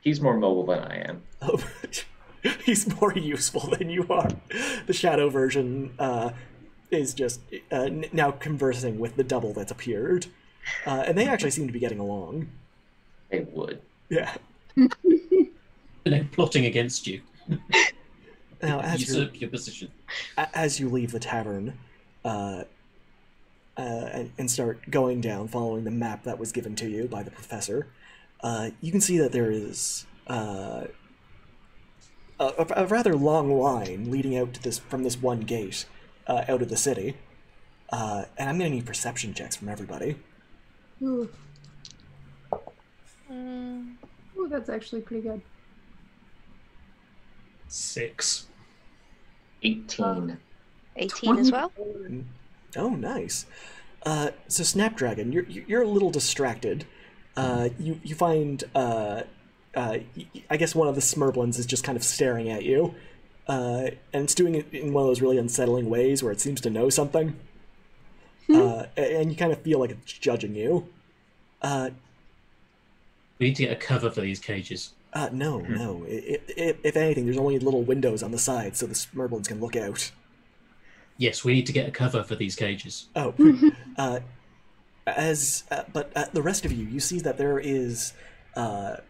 He's more mobile than I am. Oh, he's more useful than you are. The shadow version is just now conversing with the double that's appeared. And they actually seem to be getting along. They would. Yeah. They're plotting against you. Now, Usurp your position. As you leave the tavern and start going down, following the map that was given to you by the professor, you can see that there is a rather long line leading out to from this one gate out of the city. And I'm going to need perception checks from everybody. Ooh. Ooh, that's actually pretty good. 6. 18. 18 as well. Oh, nice. So Snapdragon, you're a little distracted. You find I guess one of the Smerblins is just kind of staring at you, and it's doing it in one of those really unsettling ways where it seems to know something, and you kind of feel like it's judging you. We need to get a cover for these cages. No. If anything, there's only little windows on the side so the Smerblins can look out. Yes, we need to get a cover for these cages. Oh, but the rest of you see that there is a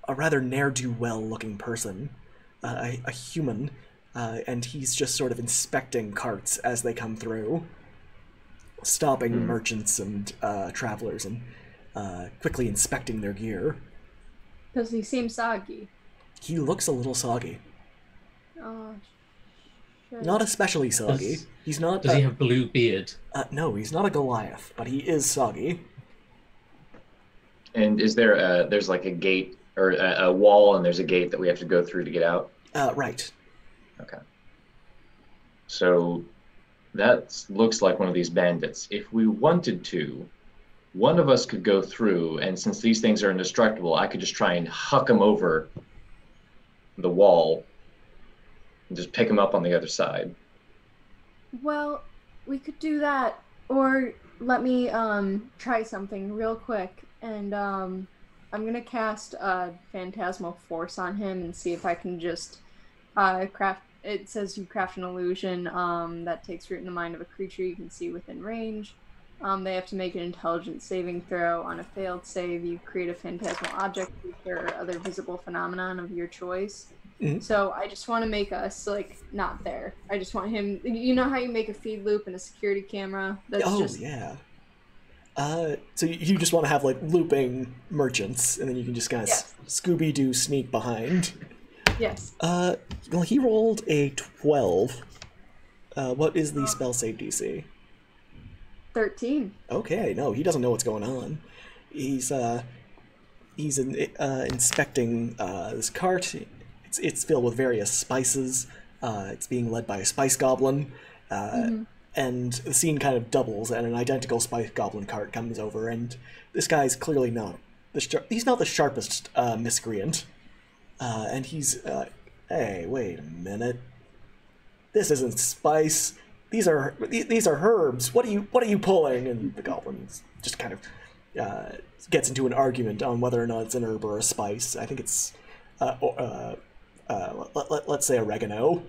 rather ne'er-do-well looking person, a human, and he's just sort of inspecting carts as they come through, stopping merchants and travelers and quickly inspecting their gear. Does he seem soggy? He looks a little soggy. Oh, shit. Not especially soggy. He's not. Does he have blue beard? No, he's not a Goliath, but he is soggy. And is there there's like a gate or a wall, and there's a gate that we have to go through to get out? Right. Okay. So that looks like one of these bandits. If we wanted to, one of us could go through, and since these things are indestructible, I could just try and huck them over the wall and just pick them up on the other side. Well, we could do that, or let me try something real quick, and I'm gonna cast a phantasmal force on him and see if I can just craft. It says you craft an illusion that takes root in the mind of a creature you can see within range. They have to make an intelligence saving throw. On a failed save, you create a phantasmal object or other visible phenomenon of your choice. Mm-hmm. So I just want to make us, like, not there. I just want him... You know how you make a feed loop and a security camera? That's yeah. So you just want to have, like, looping merchants, and then you can just kind of Scooby-Doo sneak behind. Yes. Well, he rolled a 12. What is the spell save DC? 13. Okay, no, he doesn't know what's going on. He's inspecting this cart. It's filled with various spices. It's being led by a spice goblin, and the scene kind of doubles, and an identical spice goblin cart comes over, and this guy's clearly not he's not the sharpest miscreant, and he's hey, wait a minute, this isn't spice. These are herbs. What are you pulling? And the goblin just kind of gets into an argument on whether or not it's an herb or a spice. I think it's let's say oregano.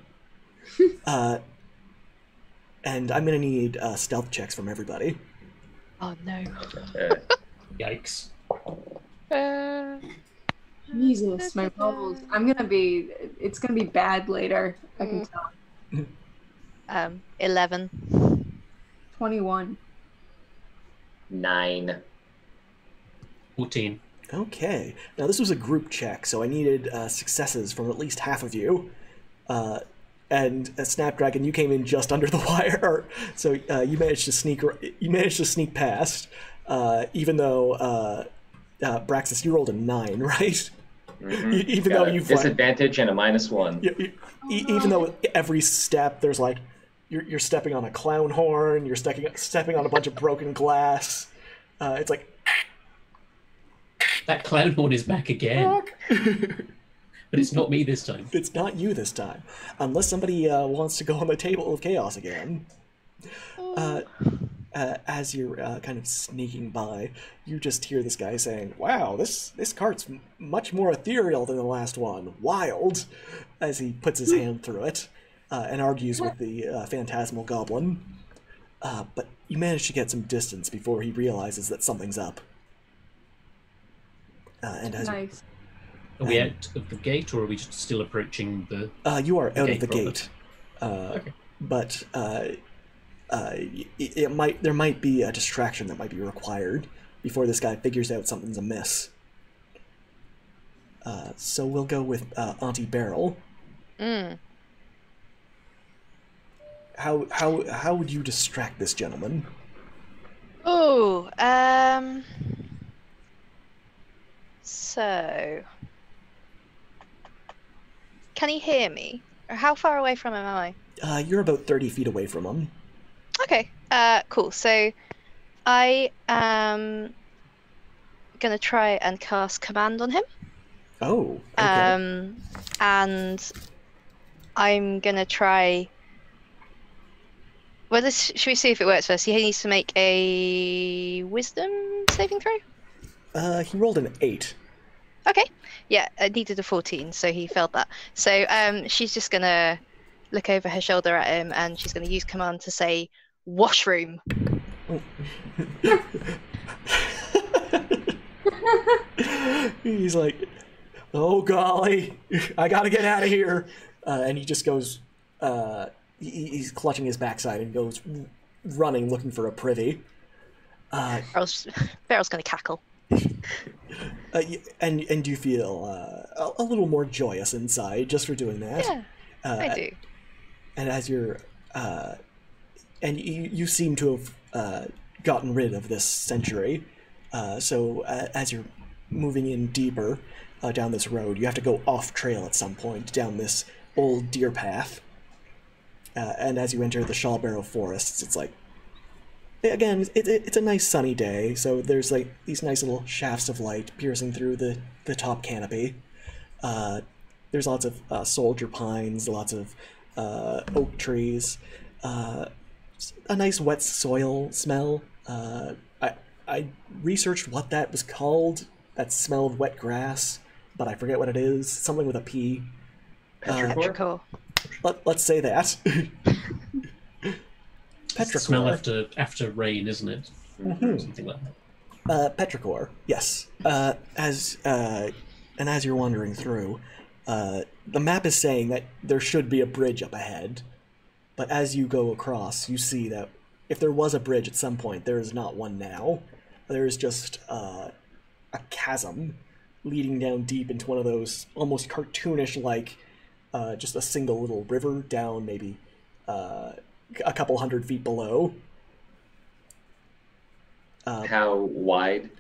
And I'm gonna need stealth checks from everybody. Oh no! Yikes! Jesus, my bubbles. It's gonna be bad later. I can tell. 11. 21. 9. 14. Okay. Now this was a group check, so I needed successes from at least half of you. And Snapdragon, you came in just under the wire, so you managed to sneak. You managed to sneak past, even though Braxis, you rolled a 9, right? Mm-hmm. Even though you disadvantage and a -1. Even though with every step there's like you're stepping on a clown horn, you're stepping on a bunch of broken glass. It's like that clown horn is back again. But it's not me this time. It's not you this time, unless somebody wants to go on the table of chaos again. as you're kind of sneaking by, you just hear this guy saying, "Wow, this cart's much more ethereal than the last one. Wild," as he puts his hand through it and argues with the phantasmal goblin. But you manage to get some distance before he realizes that something's up. And as Nice. Are we out of the gate, or are we just still approaching the? you are out of the proper? gate, Okay. but there might be a distraction that might be required before this guy figures out something's amiss. So we'll go with Auntie Beryl. How would you distract this gentleman? Oh, so can he hear me? Or how far away from him am I? You're about 30 feet away from him. Okay, cool. So I am gonna try and cast command on him. Oh, okay. And I'm gonna try. Well, should we see if it works first? He needs to make a wisdom saving throw. He rolled an 8. Okay. Yeah, I needed a 14, so he failed that. So she's just gonna look over her shoulder at him, and she's gonna use command to say washroom. He's like, "Oh golly, I gotta get out of here," and he just goes. He's clutching his backside and goes running, looking for a privy. Beryl's gonna cackle. And you feel a little more joyous inside just for doing that. Yeah, I do. And as you're, and you seem to have gotten rid of this century. So as you're moving in deeper down this road, you have to go off trail at some point down this old deer path. And as you enter the Shawbarrow forests, it's like, again, it's a nice sunny day, so there's like these nice little shafts of light piercing through the top canopy. There's lots of soldier pines, lots of oak trees, a nice wet soil smell. I researched what that was called, that smell of wet grass, but I forget what it is. Something with a P. Petrichor. Let's say that. Petrichor. Smell after rain, isn't it? Mm-hmm. Something like that. Petrichor, yes. As you're wandering through, the map is saying that there should be a bridge up ahead, but as you go across, you see that if there was a bridge at some point, there is not one now. There is just a chasm leading down deep into one of those almost cartoonish-like, just a single little river down maybe a couple 100 feet below. How wide?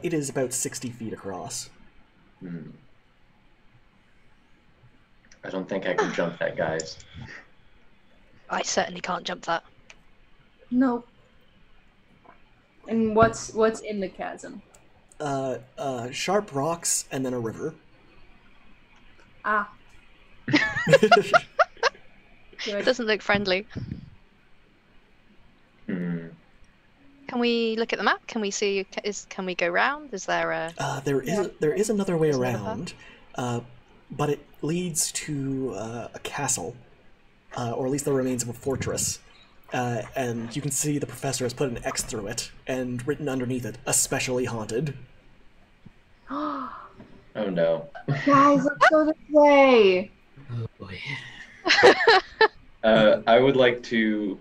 It is about 60 feet across. I don't think I can jump that, guys. I certainly can't jump that. Nope. And what's in the chasm? Sharp rocks and then a river. Ah. It doesn't look friendly. Can we look at the map? Can we see? Can we go round? Is there a? There is another way around, but it leads to a castle, or at least the remains of a fortress. And you can see the professor has put an X through it and written underneath it, "Especially haunted." Oh no. Guys, let's go this way. Oh boy. I would like to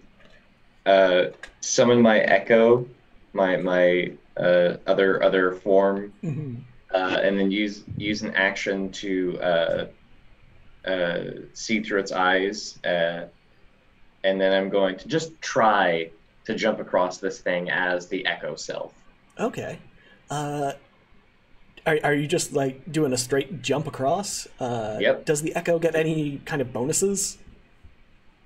summon my echo, my other form, Mm-hmm. and then use an action to see through its eyes, and then I'm going to just try to jump across this thing as the echo self. Okay. Are you just like doing a straight jump across? Yep. Does the echo get any kind of bonuses?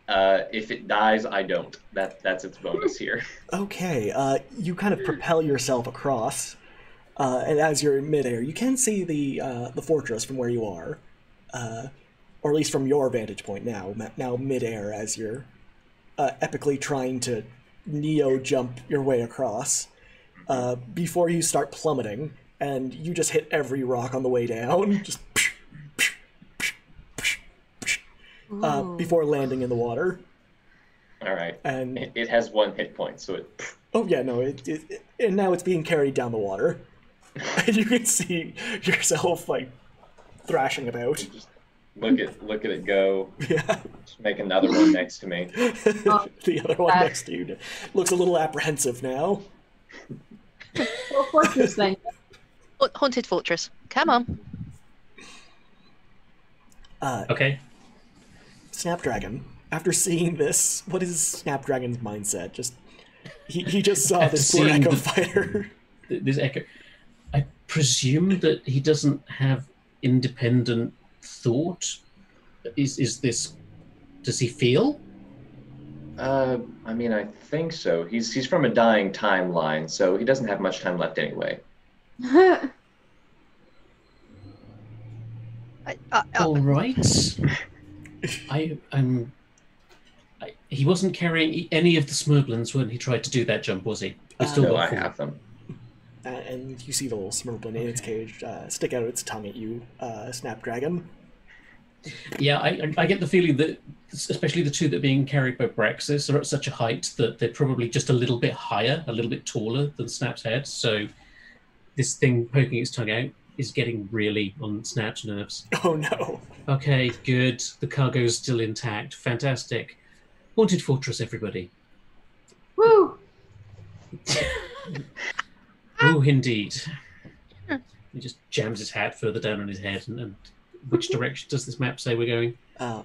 If it dies, I don't. That's its bonus here. Okay. You kind of propel yourself across, and as you're in midair, you can see the fortress from where you are, or at least from your vantage point now midair, as you're epically trying to neo jump your way across before you start plummeting, and you just hit every rock on the way down, just before landing in the water. All right. And it has 1 hit point, so it. oh yeah, no, and now it's being carried down the water, and you can see yourself like thrashing about. Just look at it go. Yeah. Just make another one next to me. The other one next to you looks a little apprehensive now. Well, fortress then. Haunted fortress. Come on. Okay. Snapdragon. After seeing this, what is Snapdragon's mindset? Just he just saw this poor seeing Echo fighter. This Echo. I presume that he doesn't have independent thought. Is this? Does he feel? I mean, I think so. He's from a dying timeline, so he doesn't have much time left anyway. All right. He wasn't carrying any of the Smerblins when he tried to do that jump, was he? No, I have them. And you see the little Smerblin in its cage stick out its tongue at you, Snapdragon. Yeah, I get the feeling that, especially the two that are being carried by Braxis, are at such a height that they're probably just a little bit higher, a little bit taller than Snap's head. So this thing poking its tongue out is getting really on Snap's nerves. Oh no. Okay, good. The cargo's still intact. Fantastic. Haunted Fortress, everybody. Woo! Oh, indeed. He just jams his hat further down on his head. And which direction does this map say we're going?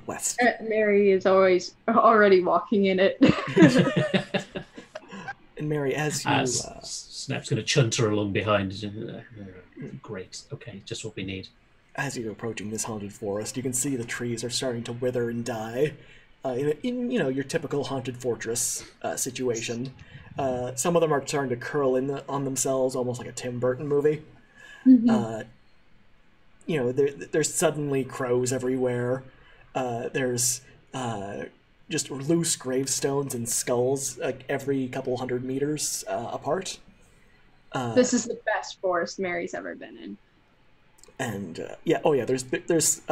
West. Mary is already walking in it. And Mary, as you... Snap's going to chunter along behind. Great. Okay, just what we need. As you're approaching this haunted forest, you can see the trees are starting to wither and die. In your typical haunted fortress situation. Some of them are starting to curl in on themselves, almost like a Tim Burton movie. Mm-hmm. There's suddenly crows everywhere. There's just loose gravestones and skulls like every couple hundred meters apart. This is the best forest Mary's ever been in. And there's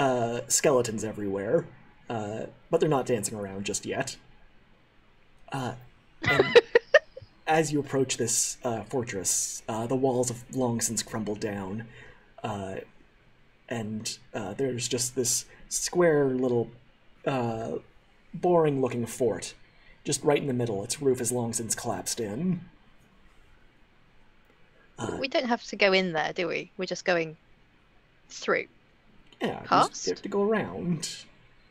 skeletons everywhere, but they're not dancing around just yet. And as you approach this fortress, the walls have long since crumbled down, and there's just this square little, boring-looking fort, just right in the middle. Its roof has long since collapsed in. We don't have to go in there, do we? We're just going through. Yeah, Past? you have to go around.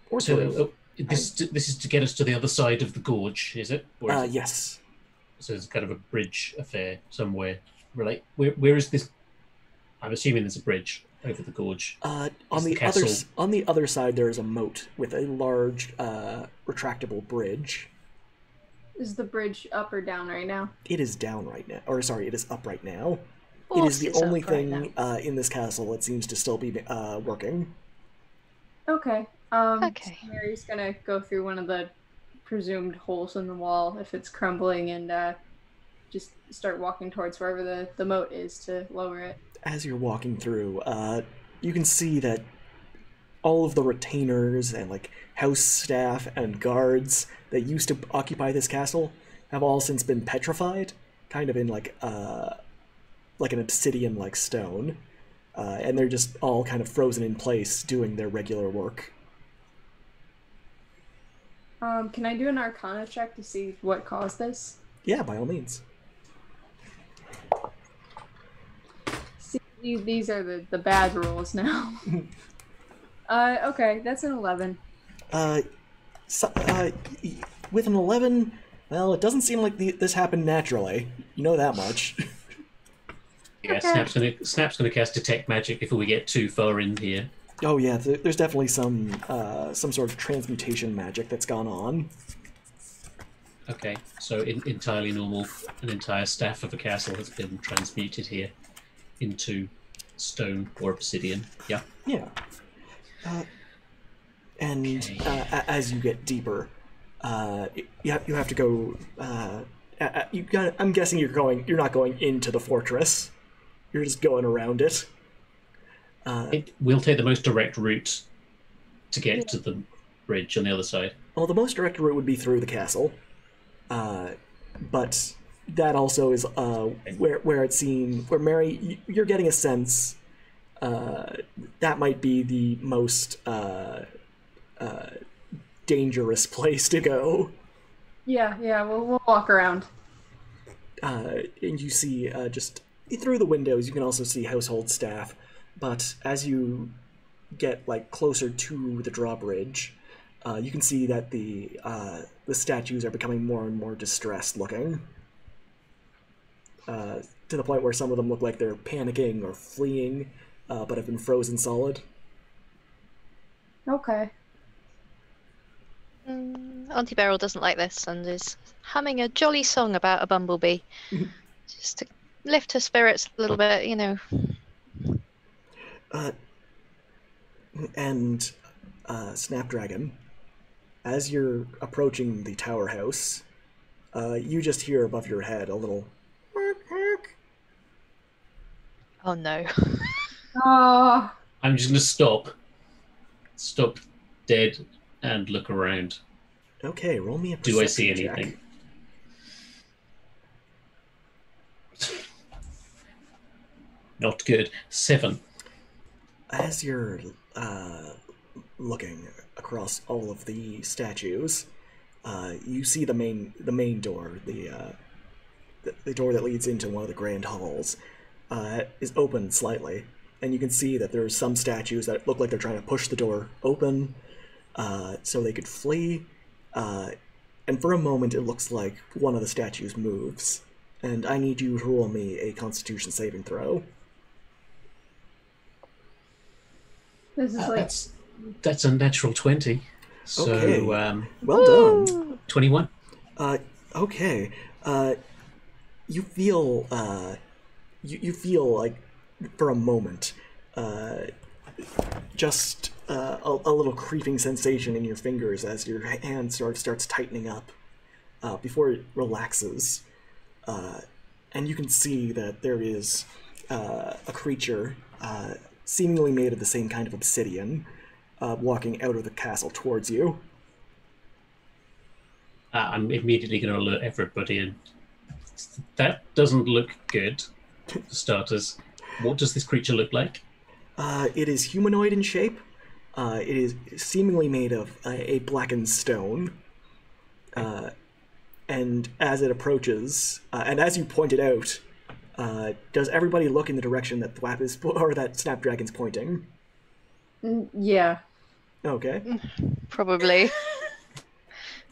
Or So through. this is to get us to the other side of the gorge, is it? Or is it? Yes. So it's kind of a bridge affair somewhere. Where is this? I'm assuming there's a bridge over the gorge. On Is the castle- other side, there is a moat with a large, retractable bridge. Is the bridge up or down right now? It is down right now. Or sorry, it is up right now. It Course is the it's only up right thing in this castle that seems to still be working. Okay. Okay. So Mary's gonna go through one of the presumed holes in the wall if it's crumbling and just start walking towards wherever the moat is to lower it. As you're walking through, you can see that all of the retainers and like house staff and guards that used to occupy this castle have all since been petrified, kind of in like an obsidian-like stone, and they're just all kind of frozen in place doing their regular work. Can I do an Arcana check to see what caused this? Yeah, by all means. See, these are the bad rules now. Okay, that's an 11. With an 11, well, it doesn't seem like this happened naturally. You know that much. Yeah, Okay. Snap's gonna cast Detect Magic before we get too far in here. Oh yeah, there's definitely some sort of transmutation magic that's gone on. Okay, so entirely normal. An entire staff of a castle has been transmuted here into stone or obsidian. Yeah. Yeah. And Okay. as you get deeper, you have to go I'm guessing you're not going into the fortress. You're just going around it. We'll take the most direct route to get to the bridge on the other side. Well, the most direct route would be through the castle, but that also is where Mary, you're getting a sense that might be the most dangerous place to go. Yeah, we'll walk around. And you see just through the windows, you can also see household staff. But as you get closer to the drawbridge, you can see that the statues are becoming more and more distressed looking, to the point where some of them look like they're panicking or fleeing, but have been frozen solid. Okay. Auntie Beryl doesn't like this and is humming a jolly song about a bumblebee, just to lift her spirits a little bit, And Snapdragon, as you're approaching the tower house, you just hear above your head a little. Oh no. Oh. I'm just going to stop dead, and look around. Okay, roll me a Do I see perception anything? check. Not good. 7. As you're looking across all of the statues, you see the main door, the door that leads into one of the grand halls, is open slightly, and you can see that there are some statues that look like they're trying to push the door open so they could flee. And for a moment, it looks like one of the statues moves, and I need you to roll me a Constitution saving throw. This is That's a natural 20. So, Okay. Well done. 21. Okay. You feel you feel like for a moment just a little creeping sensation in your fingers as your hand sort of starts tightening up before it relaxes, and you can see that there is a creature seemingly made of the same kind of obsidian walking out of the castle towards you. I'm immediately going to alert everybody, and that doesn't look good, for starters. What does this creature look like? It is humanoid in shape. It is seemingly made of a blackened stone. And as it approaches, and as you pointed out, does everybody look in the direction that that Snapdragon's pointing? Yeah. Okay. Probably.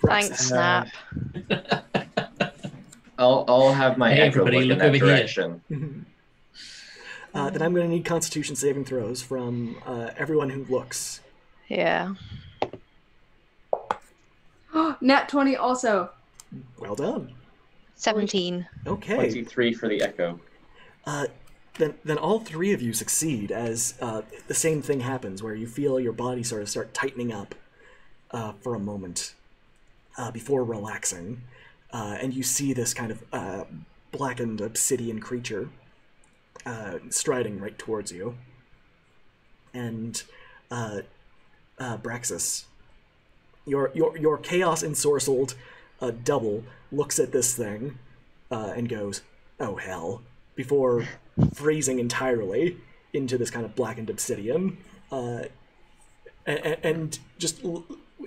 Thanks, Snap. I'll have my Hey, echo everybody, look in look that over here. direction. Then I'm going to need Constitution saving throws from everyone who looks. Yeah. Nat 20 also. Well done. 17. Okay. 23 for the echo. Then all three of you succeed as the same thing happens, where you feel your body sort of start tightening up for a moment before relaxing, and you see this kind of blackened obsidian creature striding right towards you. And Braxis, your chaos ensorcelled double looks at this thing and goes, "Oh hell," before freezing entirely into this kind of blackened obsidian, and just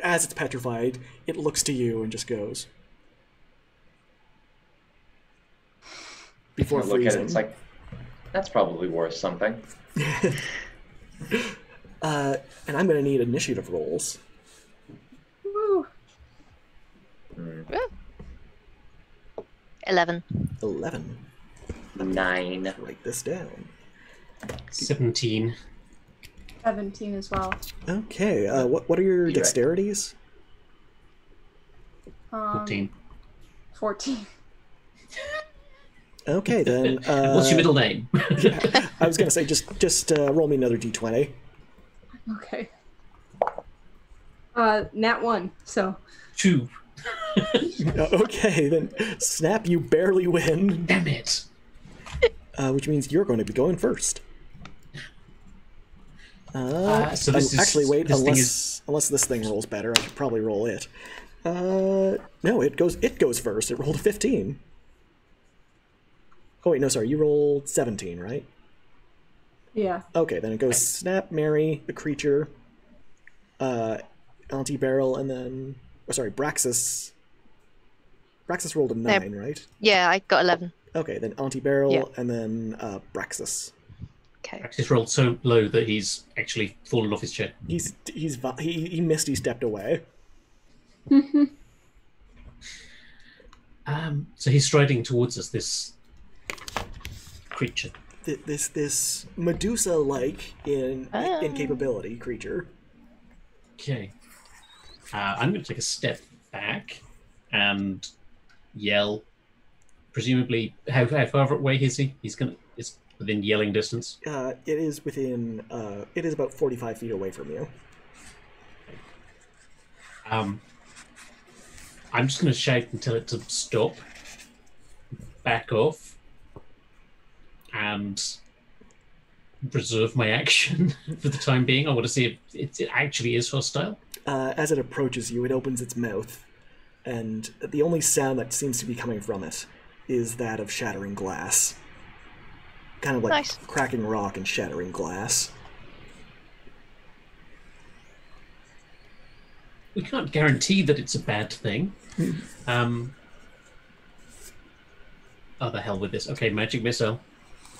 as it's petrified, it looks to you and just goes. Before I look at freezing. it, it's like, that's probably worth something. And I'm going to need initiative rolls. Woo. 11. 11. 9. Write this down. 17. 17 as well. Okay, what are your dexterities? 14. 14. Okay, then. What's your middle name? I was going to say, just roll me another d20. Okay. Nat 1, so. 2. Okay, then Snap, you barely win. Damn it! Which means you're going to be going first. So this is actually, wait. this thing Unless this thing rolls better, I should probably roll it. No, it goes first. It rolled a 15. Oh wait, no, sorry. You rolled 17, right? Yeah. Okay, then it goes Snap, Mary, the creature, Auntie Beryl, and then Braxis. Braxis rolled a 9, right? Yeah, I got 11. Okay, then Auntie Beryl, Yeah. and then Braxis. Okay. He's rolled so low that he's actually fallen off his chair. He misty stepped away. So he's striding towards us. This creature. This Medusa-like in capability creature. Okay. I'm going to take a step back and yell. Presumably, how far away is he? It's within yelling distance. It is within. It is about 45 feet away from you. I'm just going to shout and tell it to stop, back off, and reserve my action for the time being. I want to see if it actually is hostile. As it approaches you, it opens its mouth, and the only sound that seems to be coming from it is that of shattering glass. Kind of like Nice. cracking rock and shattering glass. We can't guarantee that it's a bad thing. Oh, the hell with this. Okay, magic missile.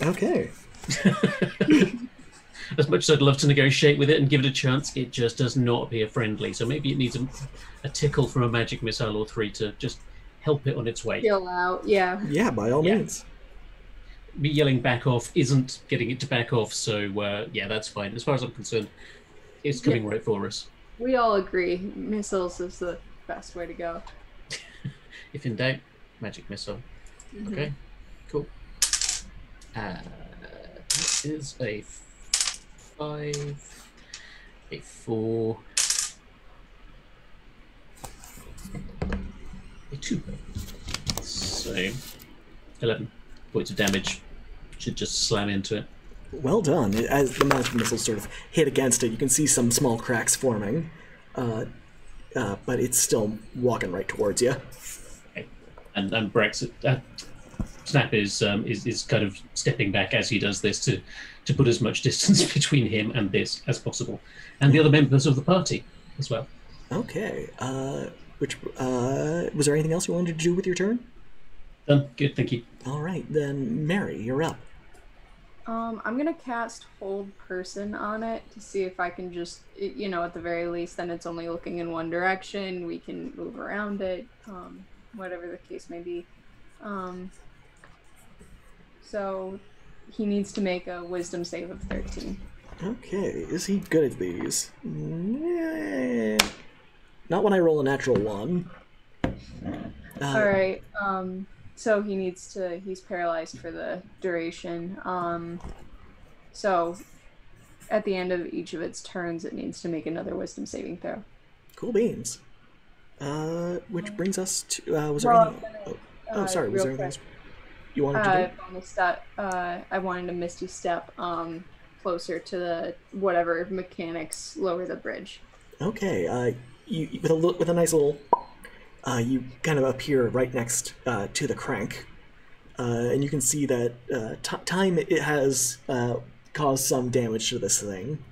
Okay. As much as I'd love to negotiate with it and give it a chance, it just does not appear friendly. So maybe it needs a tickle from a magic missile or 3 to just help it on its way. Chill out. Yeah. Yeah, by all means. Me yelling back off isn't getting it to back off, so yeah, that's fine. As far as I'm concerned, it's coming right for us. We all agree missiles is the best way to go. If in doubt, magic missile. Mhm. Okay, cool. That is a 5, a 4, a 2. So 11 points of damage. Should just slam into it. Well done. As the magic missiles sort of hit against it, you can see some small cracks forming, but it's still walking right towards you. Okay. And Brexit. Snap is kind of stepping back as he does this to put as much distance between him and this as possible, and the other members of the party as well. Okay. Was there anything else you wanted to do with your turn? Done. Good. Thank you. All right, then Mary, you're up. I'm gonna cast Hold Person on it to see if I can just, at the very least, then it's only looking in one direction. We can move around it, whatever the case may be. So he needs to make a Wisdom save of 13. Okay, is he good at these? Not when I roll a natural 1. All right. So he's paralyzed for the duration. So at the end of each of its turns, it needs to make another Wisdom saving throw. Cool beans. Which brings us to. Was there any? Sorry. Was there anything else you wanted to do? Bonus stat, I wanted to Misty Step closer to the whatever mechanics lower the bridge. Okay. You with a nice little. You kind of appear right next to the crank, and you can see that time it has caused some damage to this thing,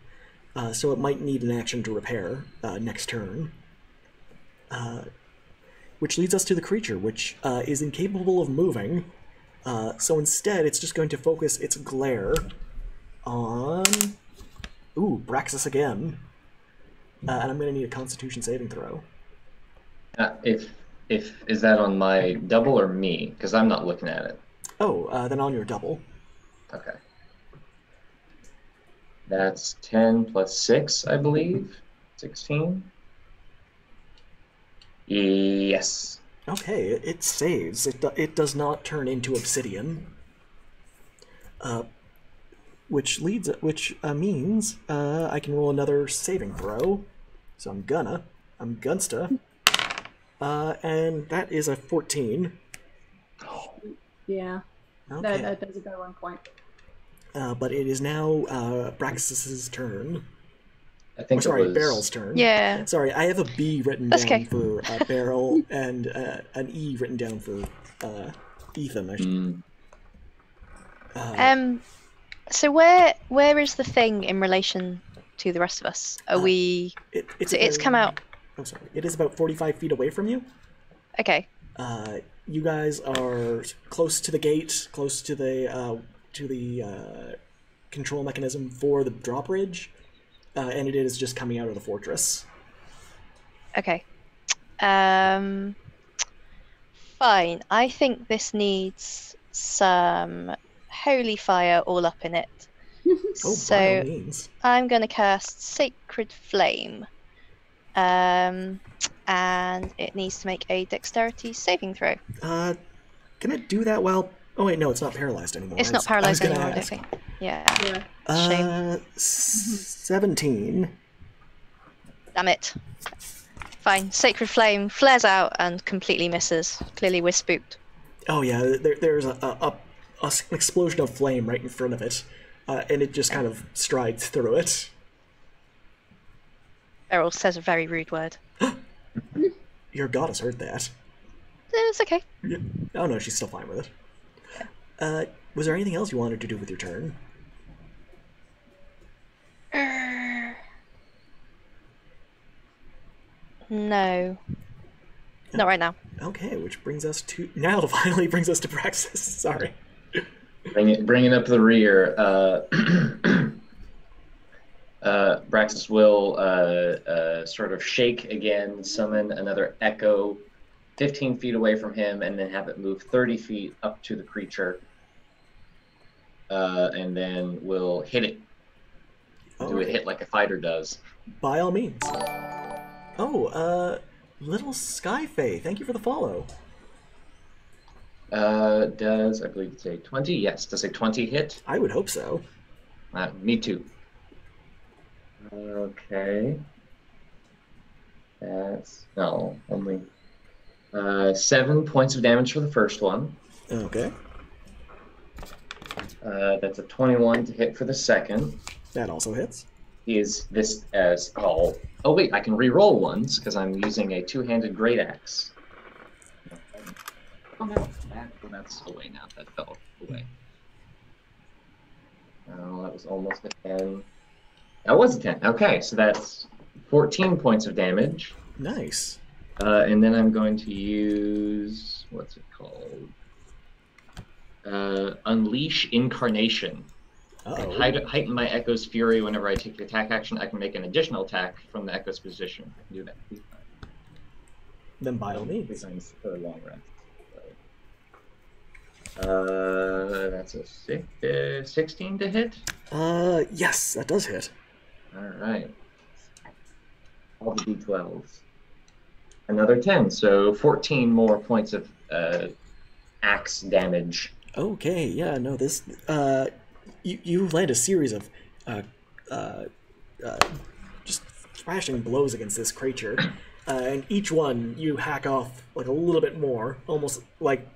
so it might need an action to repair next turn. Which leads us to the creature, which is incapable of moving. So instead, it's just going to focus its glare on... Ooh, Braxis again. And I'm going to need a Constitution saving throw. If is that on my double or me? Because I'm not looking at it. Oh, then on your double. Okay. That's 10 plus 6, I believe. 16. Yes. Okay, it saves. It does not turn into obsidian. Which means I can roll another saving throw. So I'm gunsta. And that is a 14. Yeah, Okay. that does it by 1 point. But it is now Braxis's turn. I think Sorry, it was Barrel's turn. Yeah. Sorry, I have a B written That's down okay. for Barrel and an E written down for Ethan. I should... So where is the thing in relation to the rest of us? Are we? It's come out. Oh, sorry. It is about 45 feet away from you. Okay. You guys are close to the gate, close to the control mechanism for the drawbridge, and it is just coming out of the fortress. Okay. Fine. I think this needs some holy fire all up in it. Oh, by all So means. I'm going to cast Sacred Flame. And it needs to make a dexterity saving throw. Can it do that while... Oh wait, no, it's not paralyzed anymore. It's not paralyzed anymore, I don't ask. think. Yeah. Yeah. Shame. 17. Damn it. Fine. Sacred Flame flares out and completely misses. Clearly we're spooked. Oh yeah, there's an explosion of flame right in front of it, and it just kind of strides through it. Errol says a very rude word. Your goddess heard that. It's okay. Yeah. Oh no, she's still fine with it. Was there anything else you wanted to do with your turn? No. Not right now. Okay, which brings us to... Now finally brings us to Praxis. Sorry. bringing up the rear. Braxis will sort of shake again, summon another echo 15 feet away from him, and then have it move 30 feet up to the creature. And then we'll hit it. Do a hit like a fighter does. By all means. Oh, Little Skyfae, thank you for the follow. Does, I believe it's a 20? Yes, does a 20 hit? I would hope so. Me too. Okay. That's, no, only 7 points of damage for the first one. Okay. That's a 21 to hit for the second. That also hits. Is this as called? Oh wait, I can re-roll ones because I'm using a two-handed great axe. Oh no, that's away now. That fell away. Oh, that was almost a 10. That was a 10. Okay, so that's 14 points of damage. Nice. And then I'm going to use, what's it called? Unleash Incarnation. Uh-oh. Heighten my Echo's fury whenever I take the attack action. I can make an additional attack from the Echo's position. I can do that. Then by all means. Designs for a long rest. That's a 16 to hit. Yes, that does hit. All right. All the d12s. Another 10, so 14 more points of axe damage. Okay, yeah, no, this you land a series of just thrashing blows against this creature, and each one you hack off like a little bit more, almost like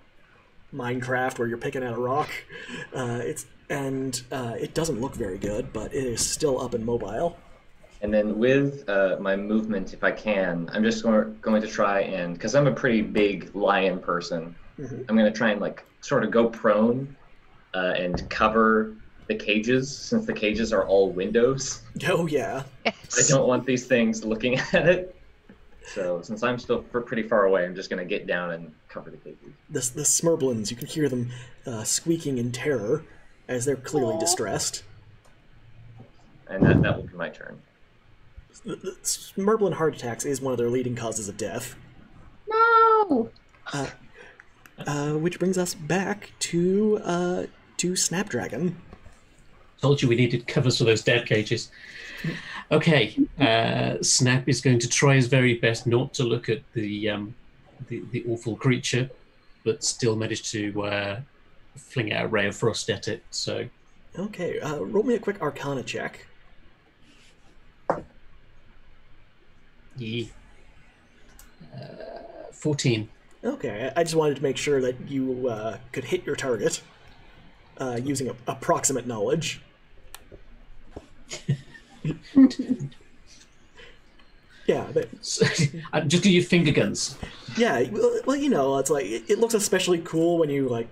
Minecraft where you're picking out a rock. It doesn't look very good, but it is still up and mobile. And then with my movement, if I can, I'm just going to try and, because I'm a pretty big lion person, I'm going to try and like sort of go prone and cover the cages, since the cages are all windows. Oh yeah. Yes. I don't want these things looking at it. So since I'm still pretty far away, I'm just going to get down and cover the cages. The Smerblins, you can hear them squeaking in terror as they're clearly distressed. And that will be my turn. The Smerblin heart attacks is one of their leading causes of death. No! Which brings us back to Snapdragon. Told you we needed covers for those dead cages. Okay, Snap is going to try his very best not to look at the awful creature, but still manage to fling out a ray of frost at it. So, okay, roll me a quick Arcana check. Yeah. 14. Okay, I just wanted to make sure that you could hit your target using approximate knowledge. Yeah, Just do your finger guns. yeah. Well, you know, it's like it looks especially cool when you like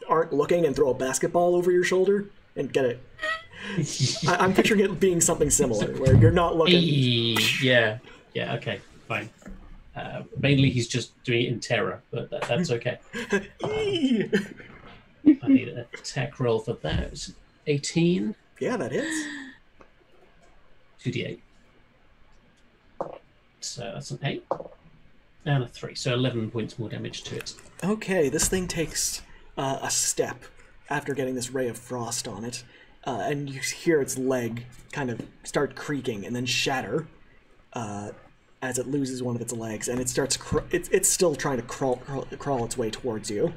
aren't looking and throw a basketball over your shoulder and get it. I'm picturing it being something similar, where you're not looking. Yeah, okay, fine. Mainly he's just doing it in terror, but that's okay. I need an attack roll for that. 18. Yeah, that hits. 2d8. So that's an 8 and a 3, so 11 points more damage to it. Okay, this thing takes a step after getting this ray of frost on it, and you hear its leg kind of start creaking and then shatter as it loses one of its legs, and it starts. It's still trying to crawl its way towards you,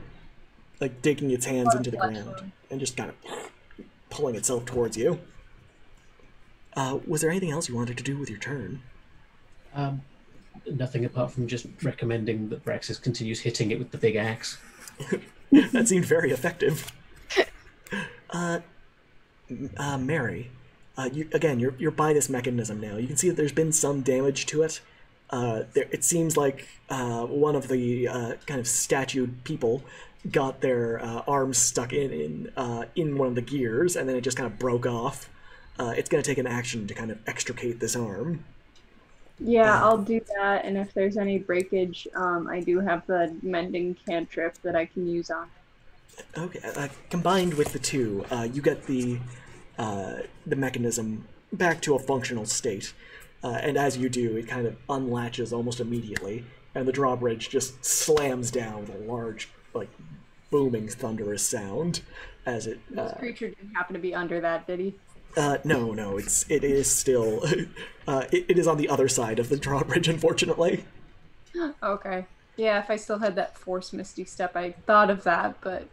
like digging its hands into the ground and just kind of pulling itself towards you. Was there anything else you wanted to do with your turn? Nothing apart from just recommending that Braxis continues hitting it with the big axe. That seemed very effective. Mary, you're by this mechanism now. You can see that there's been some damage to it. It seems like one of the kind of statued people got their arms stuck in one of the gears, and then it just kind of broke off. It's going to take an action to kind of extricate this arm. Yeah, I'll do that, and if there's any breakage, I do have the mending cantrip that I can use on. Okay, combined with the two, you get the mechanism back to a functional state, and as you do, it kind of unlatches almost immediately, and the drawbridge just slams down with a large, like, booming, thunderous sound as it... This creature didn't happen to be under that, did he? No, it is still, it is on the other side of the drawbridge, unfortunately. Okay. Yeah, if I still had that Force Misty Step, I thought of that, but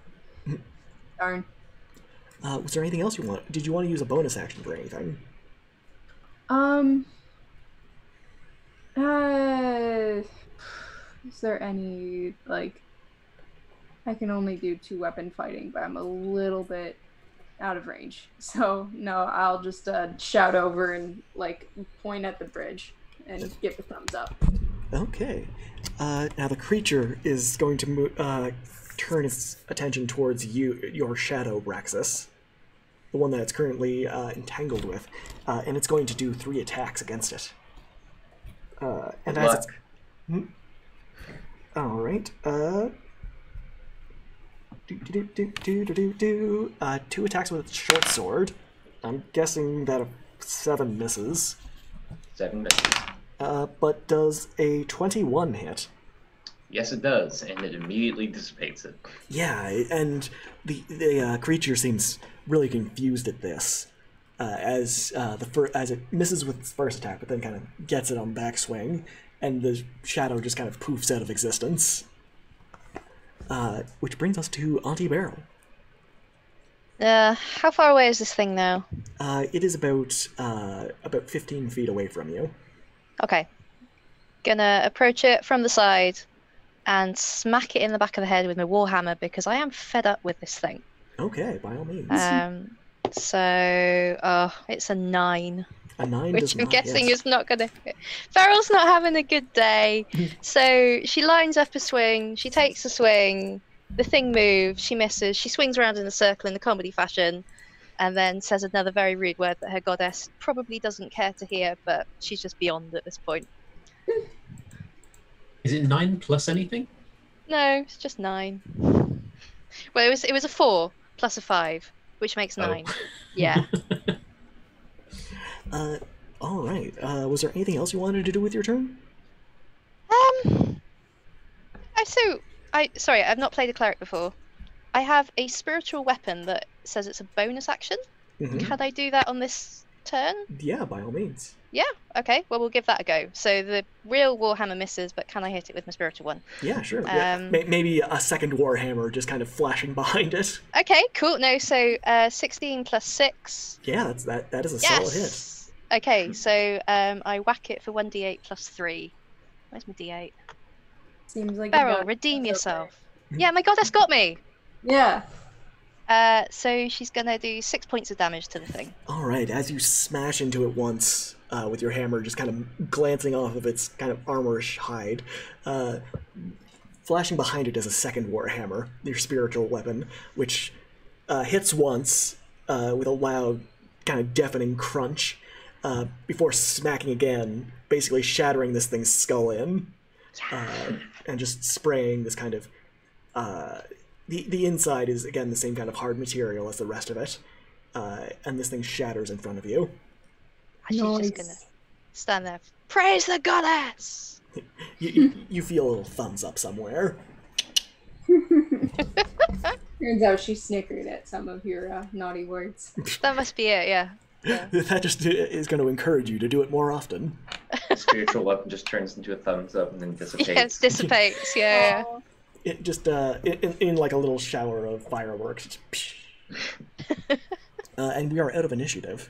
darn. Was there anything else you want? Did you want to use a bonus action for anything? Is there any, like, I can only do 2-weapon fighting, but I'm a little bit out of range. So, no, I'll just shout over and, like, point at the bridge and give a thumbs up. Okay. Now the creature is going to turn its attention towards your shadow, Braxis, the one that it's currently entangled with, and it's going to do 3 attacks against it. And as it's... All right. 2 attacks with its short sword. I'm guessing that a 7 misses. 7 misses. But does a 21 hit? Yes, it does, and it immediately dissipates it. Yeah, and the creature seems really confused at this, as it misses with its first attack, but then kind of gets it on backswing, and the shadow just kind of poofs out of existence. Which brings us to Auntie Beryl. How far away is this thing now? It is about 15 feet away from you. Okay. Gonna approach it from the side and smack it in the back of the head with my warhammer because I am fed up with this thing. Okay, by all means. So it's a 9. A 9 which does I'm not guessing hit. is not gonna. Farrell's not having a good day, so she lines up a swing. She takes a swing. The thing moves. She misses. She swings around in a circle in the comedy fashion, and then says another very rude word that her goddess probably doesn't care to hear, but she's just beyond at this point. Is it 9 plus anything? No, it's just 9. Well, it was a 4 plus a 5, which makes 9. Oh. Yeah. All right. Was there anything else you wanted to do with your turn? Sorry, I've not played a cleric before. I have a spiritual weapon that says it's a bonus action. Mm-hmm. Can I do that on this turn? Yeah, by all means. Yeah. Okay. Well, we'll give that a go. So the real warhammer misses, but can I hit it with my spiritual one? Yeah, sure. Maybe a second warhammer just kind of flashing behind it. Okay. Cool. No. So 16 plus 6. Yeah, that is a solid hit. Okay. So I whack it for 1d8 plus 3. Where's my d8? Seems like Beryl, redeem yourself. Yeah, my goddess got me. Yeah. So she's gonna do 6 points of damage to the thing. All right, as you smash into it once with your hammer, just kind of glancing off of its kind of armorish hide, flashing behind it is a second warhammer, your spiritual weapon, which hits once with a loud, kind of deafening crunch before smacking again, basically shattering this thing's skull in, and just spraying this kind of. The inside is, again, the same kind of hard material as the rest of it, and this thing shatters in front of you. She's just gonna stand there. Praise the goddess! You feel a little thumbs up somewhere. Turns out she snickered at some of your naughty words. That must be it, yeah. That just is going to encourage you to do it more often. The spiritual weapon just turns into a thumbs up and then dissipates. Yes, dissipates, yeah. It just, in like a little shower of fireworks. And we are out of initiative.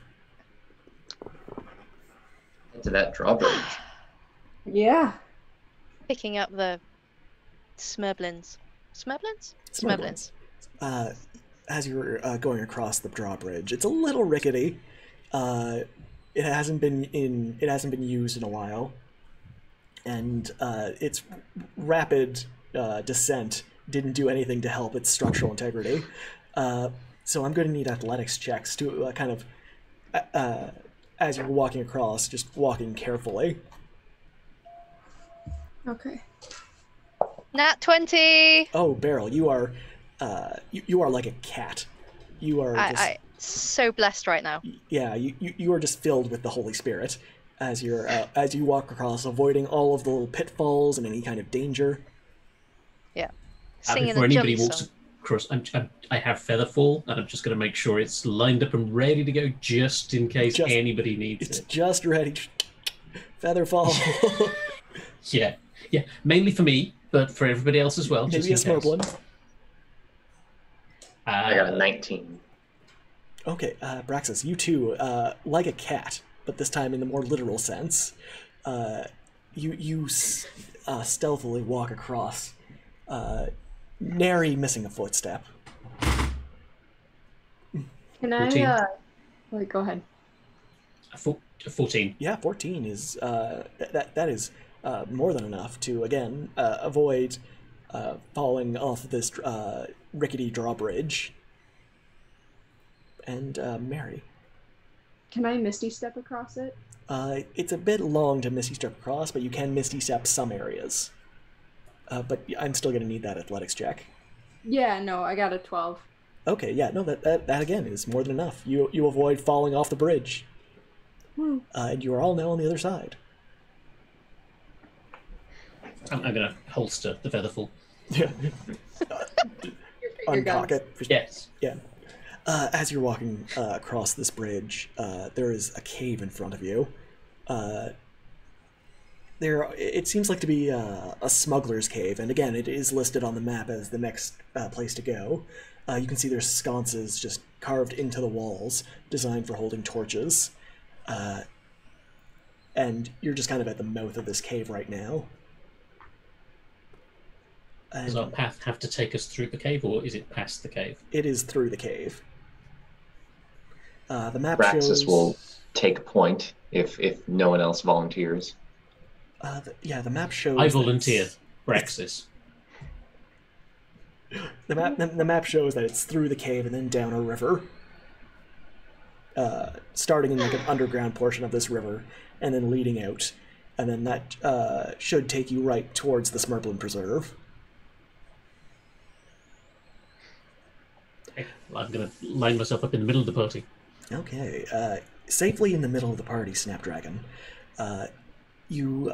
Into that drawbridge. Yeah. Picking up the Smerblins. Smerblins? Smerblins. As you're going across the drawbridge, it's a little rickety. It hasn't been used in a while, and its rapid descent didn't do anything to help its structural integrity. So I'm going to need athletics checks to kind of, as you're walking across, just walking carefully. Okay. Nat 20! Oh, Beryl, you are you are like a cat. You are just... I so blessed right now. Yeah, you are just filled with the Holy Spirit as you're as you walk across, avoiding all of the little pitfalls and any kind of danger. Yeah. Singing Before a anybody jolly walks song. across, I have Featherfall, and I'm just going to make sure it's lined up and ready to go just in case anybody needs It's it. just ready. Featherfall. Yeah, mainly for me, but for everybody else as well. Maybe a just in case. Smerblin. I got a 19. Okay, Braxis, you too, like a cat, but this time in the more literal sense. You stealthily walk across, nary missing a footstep. Can 14. Wait, go ahead. A 14. Yeah, 14 is that is more than enough to again avoid falling off this rickety drawbridge. And Mary, Can I Misty Step across it? it's a bit long to Misty Step across, but you can Misty Step some areas. But I'm still going to need that athletics check. Yeah, no, I got a 12. Okay, yeah, no, that again is more than enough. You avoid falling off the bridge. And you are all now on the other side. I'm going to holster the Featherfall. Yeah. Uncock guns. it. Yes. Yeah. As you're walking across this bridge, there is a cave in front of you. It seems like to be a smuggler's cave, and again, it is listed on the map as the next place to go. You can see there's sconces just carved into the walls, designed for holding torches. And you're just kind of at the mouth of this cave right now. Does our path have to take us through the cave, or is it past the cave? It is through the cave. The map Praxis shows... will take point if no one else volunteers. The map shows... I volunteer. Braxis. The map shows that it's through the cave and then down a river. Starting in like an underground portion of this river, and then leading out. And then that should take you right towards the Smerblin Preserve. Okay. Well, I'm going to line myself up in the middle of the party. Okay. Safely in the middle of the party, Snapdragon. You,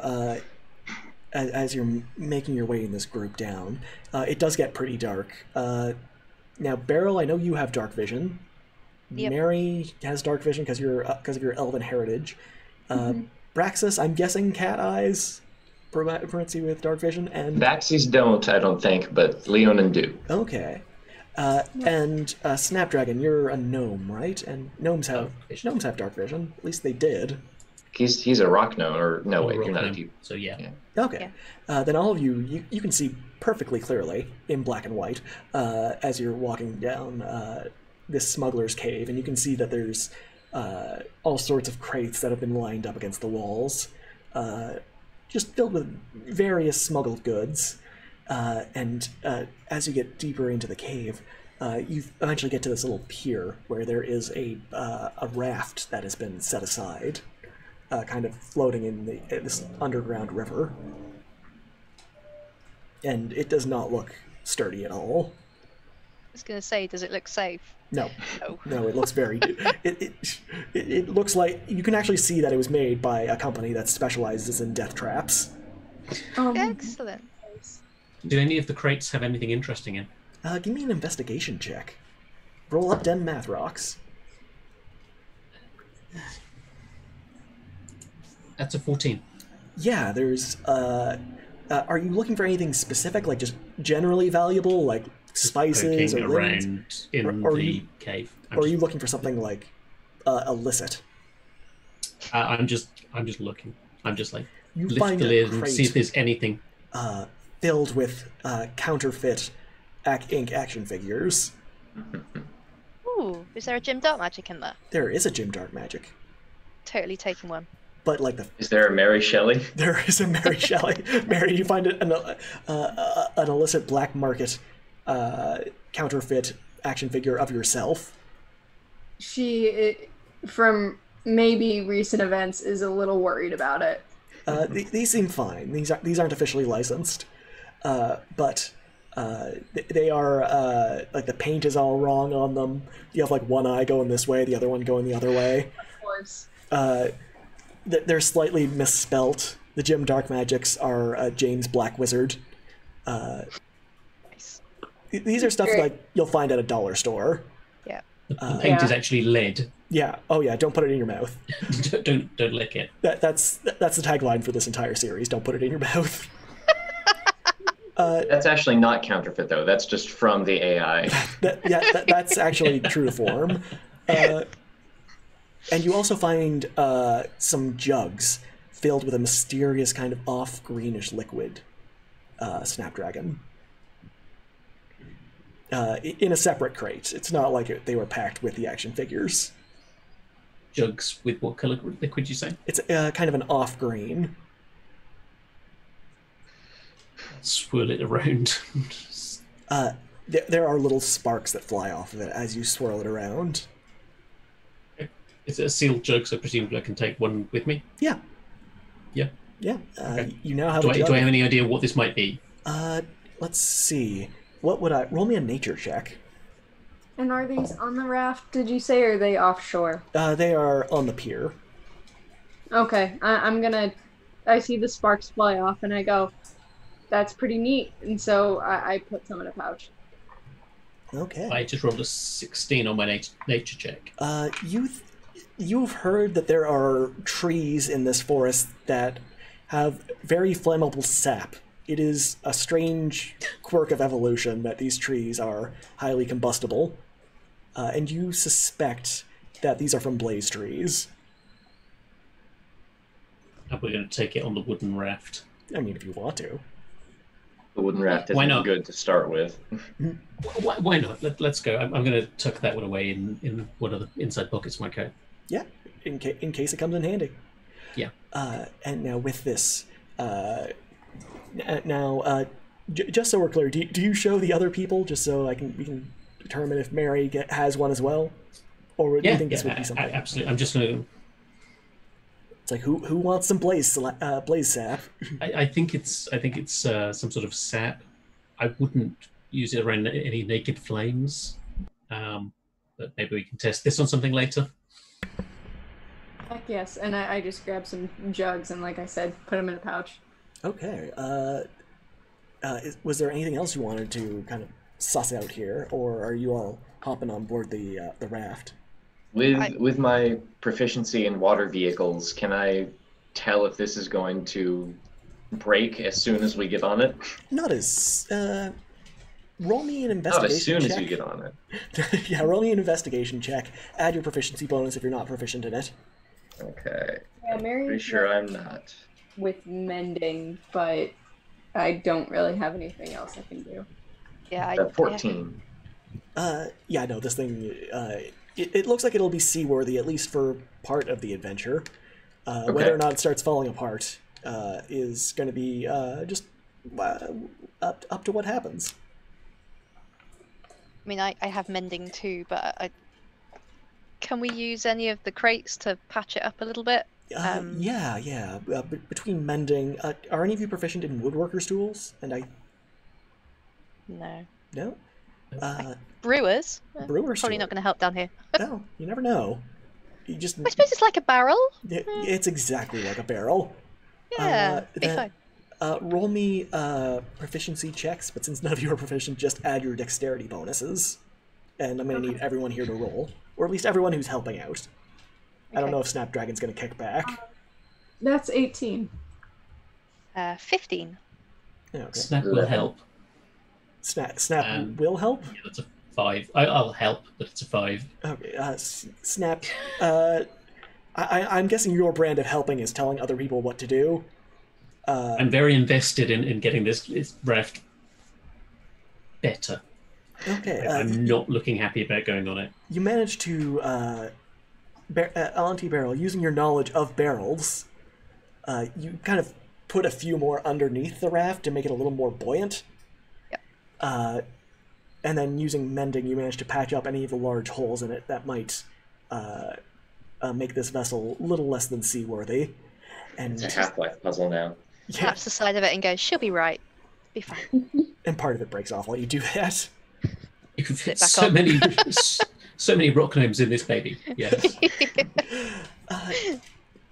as you're making your way in this group down, it does get pretty dark. Now, Beryl, I know you have dark vision. Yep. Mary has dark vision because of your elven heritage. Braxis, I'm guessing cat eyes permits you with dark vision, and Baxies don't, I don't think, but Leonin do. okay. And Snapdragon, you're a gnome, right? And gnomes have dark vision. At least they did. He's a rock gnome, or no, I'm a wait, rock you're not a gnome, deep. So yeah. Okay. Then all of you can see perfectly clearly in black and white as you're walking down this smuggler's cave, and you can see that there's all sorts of crates that have been lined up against the walls, just filled with various smuggled goods. And as you get deeper into the cave, you eventually get to this little pier where there is a raft that has been set aside, kind of floating in this underground river. And it does not look sturdy at all. I was going to say, does it look safe? No. No. No, it looks very... it looks like... You can actually see that it was made by a company that specializes in death traps. Excellent. Do any of the crates have anything interesting in? Give me an investigation check. Roll up den math rocks. That's a 14. Yeah, there's... are you looking for anything specific, like just generally valuable, like spices Poking or linens? around in Or the cave. Or are you looking for something like illicit? I'm just looking. I'm just like You lift find the a lid and crate. see if there's anything. Filled with counterfeit ink action figures. Ooh, is there a Jim Dark magic in there? There is a Jim Dark magic, Totally taking one. but like Is there a Mary Shelley? there is a Mary Shelley. Mary, you find an illicit black market counterfeit action figure of yourself. She, from maybe recent events, is a little worried about it. These seem fine. These aren't officially licensed, but they are like the paint is all wrong on them. You have like one eye going this way, the other one going the other way. Of course. They're slightly misspelt. The Jim Dark Magics are James Black Wizard. Nice. These are stuff Great. like you'll find at a dollar store. Yeah. The paint is actually lead. Yeah. Oh yeah. Don't put it in your mouth. don't lick it. That's the tagline for this entire series. Don't put it in your mouth. That's actually not counterfeit, though. That's just from the AI. That's actually true to form. And you also find some jugs filled with a mysterious kind of off-greenish liquid, Snapdragon. In a separate crate. It's not like they were packed with the action figures. Jugs with what color liquid you say? It's kind of an off-green. Swirl it around. There are little sparks that fly off of it as you swirl it around. Is it a sealed jug, so presumably I can take one with me? Yeah. Yeah. Yeah. Okay. You now have Do a I jug. have any idea what this might be? Let's see. What would I... Roll me a nature check. And are these on the raft, did you say, or are they offshore? They are on the pier. Okay, I'm gonna... I see the sparks fly off, and I go, that's pretty neat. And so I put some in a pouch. Okay. I just rolled a 16 on my nature check. You've heard that there are trees in this forest that have very flammable sap. It is a strange quirk of evolution that these trees are highly combustible, and you suspect that these are from blaze trees. And we're going to take it on the wooden raft. I mean, if you want to. The wooden raft Why isn't not? good to start with. Why not? Let's go. I'm going to tuck that one away in one of the inside pockets of my coat. Yeah, in case it comes in handy. Yeah. And now with this, just so we're clear, do you show the other people just so we can determine if Mary has one as well, or do you think this would be something? Absolutely. I'm just going to. It's like who wants some blaze sap? I think it's some sort of sap. I wouldn't use it around any naked flames, but maybe we can test this on something later. Heck yes, and I just grabbed some jugs and, like I said, put them in a pouch. Okay. Was there anything else you wanted to kind of suss out here, or are you all hopping on board the raft? With my proficiency in water vehicles, can I tell if this is going to break as soon as we get on it? Not as... roll me an investigation Not as soon check. as you get on it. Yeah, roll me an investigation check. Add your proficiency bonus if you're not proficient in it. Okay. Yeah, Mary's Pretty sure I'm not. with mending, but I don't really have anything else I can do. Yeah, The 14. Yeah, no, this thing, it looks like it'll be seaworthy, at least for part of the adventure. Okay. Whether or not it starts falling apart is going to be just up to what happens. I mean, I have mending too, but can we use any of the crates to patch it up a little bit? Yeah. Between mending, are any of you proficient in woodworker's tools? And No. no? Brewers? Brewer's Probably tool. not going to help down here. No, you never know. You just. I suppose it's like a barrel. It's exactly like a barrel. Yeah, be then, fine. roll me proficiency checks, but since none of you are proficient, just add your dexterity bonuses. And I'm going to need everyone here to roll. Or at least everyone who's helping out. I don't know if Snapdragon's going to kick back. That's 18. 15. Yeah, okay. Snap will help. Snap will help? Yeah, that's a 5. I'll help, but it's a 5. Okay, Snap, I'm guessing your brand of helping is telling other people what to do. I'm very invested in getting this raft better. Okay. I'm not looking happy about going on it. You managed to, Auntie Barrel, using your knowledge of barrels, you kind of put a few more underneath the raft to make it a little more buoyant. Yep. And then using mending, you managed to patch up any of the large holes in it that might make this vessel a little less than seaworthy. And It's a Half-Life puzzle now. yeah, Taps the side of it and goes, she'll be right. Be fine. and part of it breaks off while you do that. You can fit back so on. many, so many rock gnomes in this baby. Yes.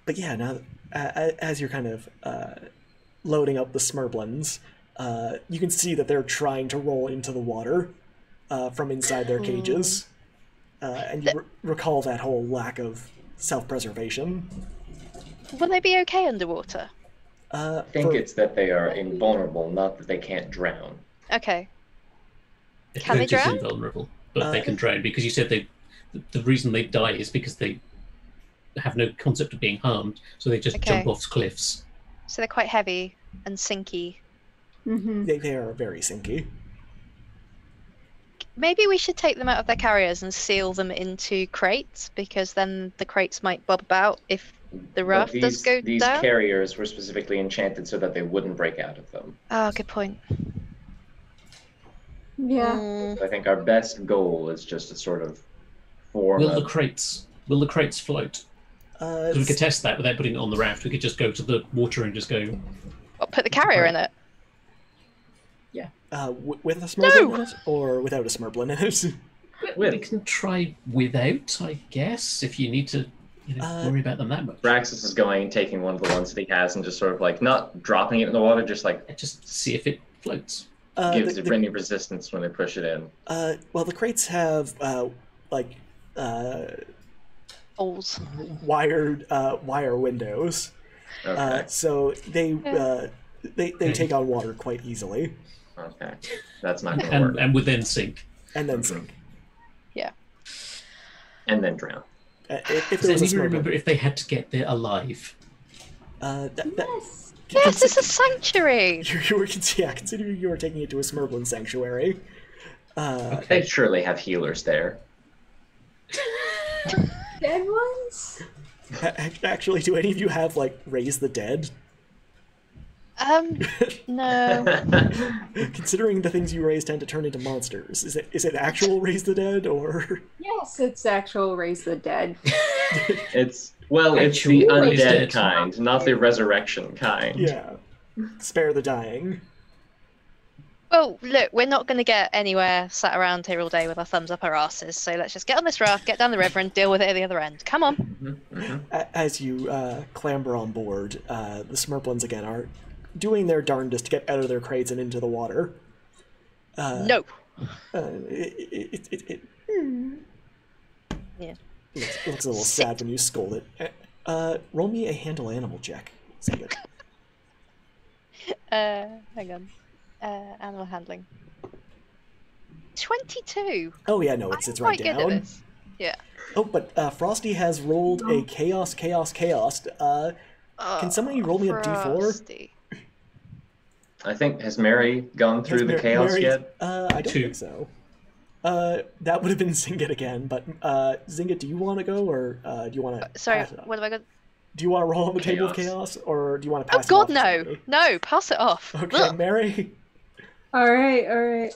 But yeah, now as you're kind of loading up the Smerblins, you can see that they're trying to roll into the water from inside their cages, and you recall that whole lack of self-preservation. Will they be okay underwater? I think it's that they are invulnerable, not that they can't drown. Okay. Can they They're just drown? invulnerable, but they can drown because you said the reason they die is because they have no concept of being harmed, so they just jump off cliffs. So they're quite heavy and sinky. Mm-hmm. They are very sinky. Maybe we should take them out of their carriers and seal them into crates, because then the crates might bob about if the raft But does go these down. carriers were specifically enchanted so that they wouldn't break out of them. Oh, good point. Yeah. Mm, So I think our best goal is just to sort of form Will a... the crates float? Because we could test that without putting it on the raft. We could just go to the water and just go. well, put the carrier in it. With a Smerblin in it, or without a Smerblin in it? We can try without, I guess, if you need to worry about them that much. Braxis is going and taking one of the ones that he has and just sort of like, not dropping it in the water, just like Just see if it floats. gives it any resistance when they push it in. Well, the crates have Holes. wire windows, Okay. so they take on water quite easily, Okay. That's not going to work. And would then sink. and then sink. Yeah. And then drown. If Does there was a anyone Smerblin, remember if they had to get there alive? Yes. Yes, it's a sanctuary. you were considering you were taking it to a Smerblin sanctuary. They surely have healers there. Dead ones? Actually, do any of you have like raise the dead? No. Considering the things you raise tend to turn into monsters, is it actual raise the dead or? Yes, it's actual Raise the Dead. It's the Actual raised undead dead. kind, not the resurrection kind. Yeah, spare the dying. Well, look, we're not going to get anywhere sat around here all day with our thumbs up our asses, so let's just get on this raft, get down the river, and deal with it at the other end. Come on. As you clamber on board, the Smerblins again are doing their darndest to get out of their crates and into the water. No. It Yeah. looks a little sad when you scold it. Roll me a handle animal check. Save it. Hang on. Animal handling. 22. Oh yeah, no, it's right Quite good at down. this. Yeah. Oh, but Frosty has rolled a chaos. Can somebody roll me a d4? Frosty. I think, has Mary gone through the chaos Mary, yet? I don't think so. That would have been Zingit again, but Zingit, do you want to go, or do you want to Sorry, pass it up? what have I got? Do you want to roll on the table of chaos, or do you want to pass it off? Oh God, no! No, pass it off. Okay, Ugh. Mary. All right.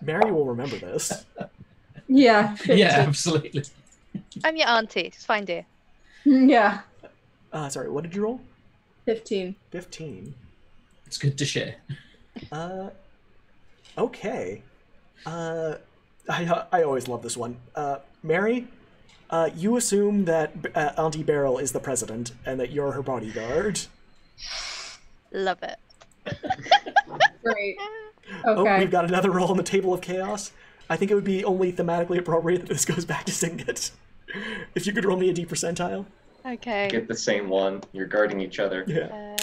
Mary will remember this. Yeah. 15. Yeah, absolutely. I'm your auntie. It's fine, dear. Yeah. Sorry, what did you roll? 15. 15. It's good to share. Okay. I always love this one. Mary, you assume that Auntie Beryl is the president and that you're her bodyguard. Love it. Great. Oh, Okay. we've got another roll on the table of chaos. I think it would be only thematically appropriate that this goes back to Singit. If you could roll me a D percentile. Okay. Get the same one. You're guarding each other. Yeah.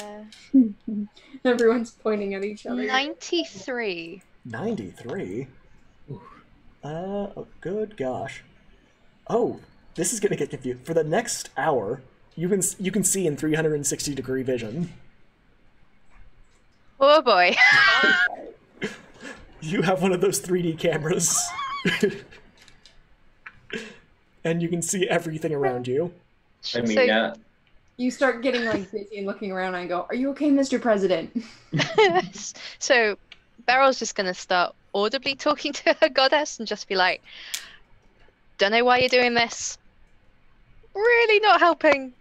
Everyone's pointing at each other. 93. 93? Oh, good gosh. Oh, this is gonna get confused. For the next hour, you can see in 360-degree vision. Oh boy. You have one of those 3D cameras. And you can see everything around you. I mean, So- yeah. You start getting like busy and looking around and I go, "Are you okay, Mr. President?" So Beryl's just gonna start audibly talking to her goddess and just be like, "Don't know why you're doing this. Really not helping."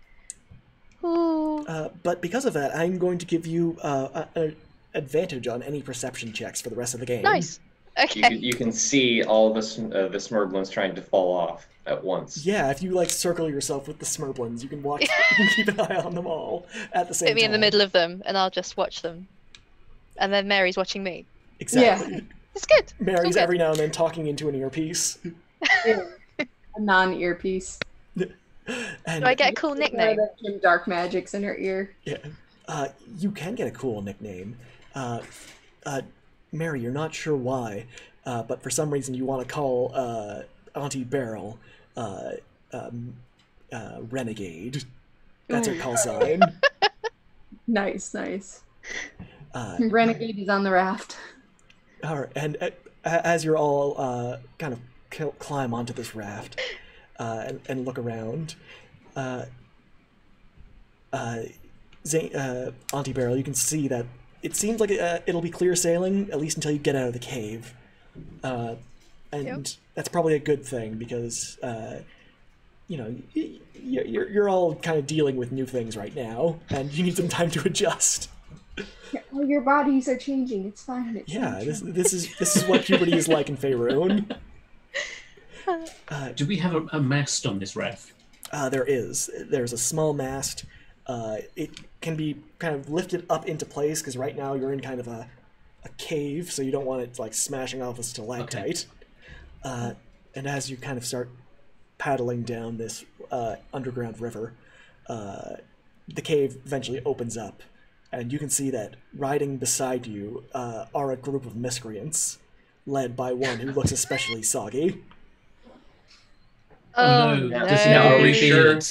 Ooh. But because of that, I'm going to give you an advantage on any perception checks for the rest of the game. Nice. Okay. You can see all the Smerblins trying to fall off at once. Yeah, if you like circle yourself with the Smerblins, you can watch. You can keep an eye on them all at the same time. Put me in the middle of them and I'll just watch them. And then Mary's watching me. Exactly. It's good. Mary's It's all every now and then talking into an earpiece. A non-earpiece. And Do I get a cool nickname? Some dark magics in her ear. Yeah. You can get a cool nickname. Mary, you're not sure why, but for some reason you want to call Auntie Beryl Renegade. That's her call sign. Nice. Renegade is on the raft. All right, and as you're all kind of climb onto this raft and look around, Auntie Beryl, you can see that it seems like it'll be clear sailing, at least until you get out of the cave. And that's probably a good thing because, you're all kind of dealing with new things right now, and you need some time to adjust. Oh, your bodies are changing. It's fine. This is what puberty is like in Faerun. Do we have a mast on this raft? There's a small mast. It can be kind of lifted up into place because right now you're in kind of a cave, so you don't want it like smashing off a stalactite. Okay. And as you kind of start paddling down this underground river, the cave eventually opens up, and you can see that riding beside you are a group of miscreants, led by one who looks especially soggy. Oh, no. no. Does he have Are a we big sure? beard?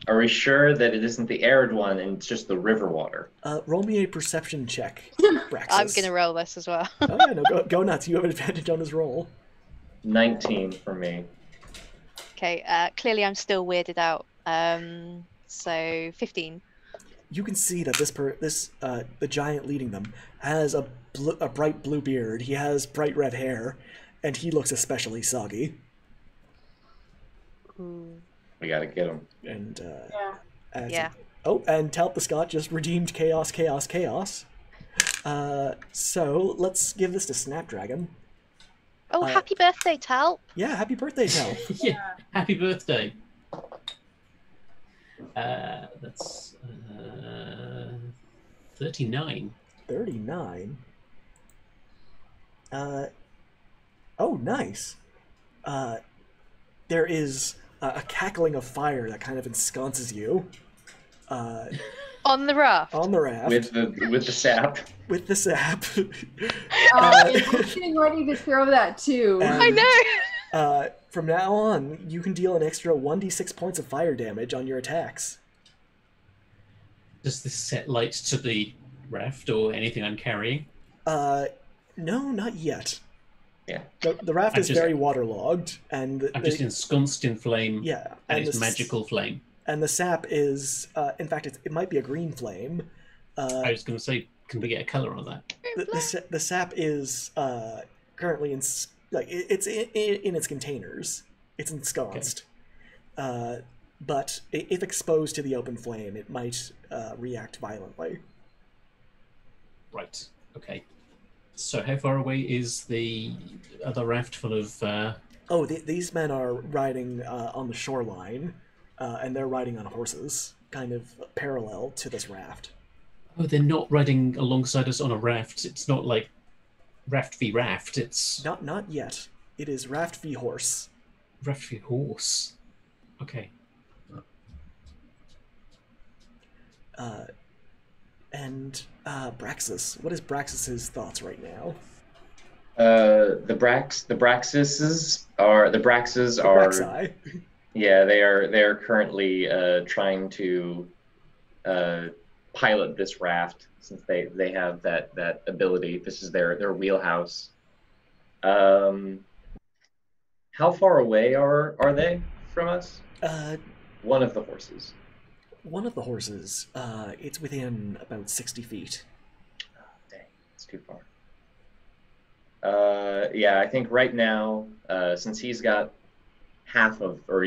Are we sure that it isn't the arid one and it's just the river water? Roll me a perception check, Braxis. I'm gonna roll this as well. Oh yeah, no, go nuts. You have an advantage on this roll. 19 for me. Okay, clearly I'm still weirded out. So 15. You can see that the giant leading them has a bright blue beard. He has bright red hair, and he looks especially soggy. Ooh. We gotta get him. And Yeah. And Talp the Scot just redeemed chaos. So let's give this to Snapdragon. Oh, happy birthday, Tal. Yeah, happy birthday, Talp. Yeah, happy birthday. That's 39. 39. Oh, nice. There is a cackling of fire that kind of ensconces you. On the raft. On the raft. With the sap. With the sap. I'm getting ready to throw that too. I know. From now on, you can deal an extra 1d6 points of fire damage on your attacks. Does this set light to the raft or anything I'm carrying? No, not yet. Yeah. The raft is very waterlogged, and I'm just ensconced in flame. Yeah, and it's magical flame. And the sap is, in fact, it might be a green flame. I was going to say, can we get a color on that? The sap is currently it's in its containers. It's ensconced. Okay. But if exposed to the open flame, it might react violently. Right. Okay. So how far away is the other raft full of... These men are riding on the shoreline, and they're riding on horses, kind of parallel to this raft. Oh, they're not riding alongside us on a raft. It's not like raft v raft. It's... Not yet. It is raft v horse. Raft v horse. Okay. And Braxis. What is Braxis's thoughts right now? The Braxis are. Braxi. Yeah, they are currently trying to pilot this raft since they have that ability. This is their wheelhouse. How far away are they from us? One of the horses. One of the horses, it's within about 60 feet. Oh, dang, it's too far. Yeah, I think right now, since he's got half of, or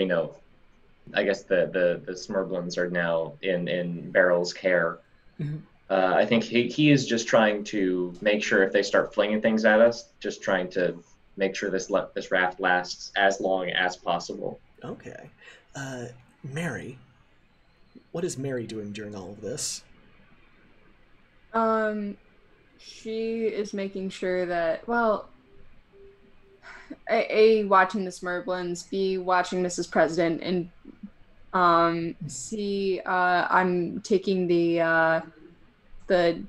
I guess the Smerblins are now in Barrel's care. Mm-hmm. I think he is just trying to make sure if they start flinging things at us, just trying to make sure this raft lasts as long as possible. Okay. Mary, what is Mary doing during all of this? She is making sure that, well, A, watching the Smerblins, B, watching Mrs. President, and C, I'm taking the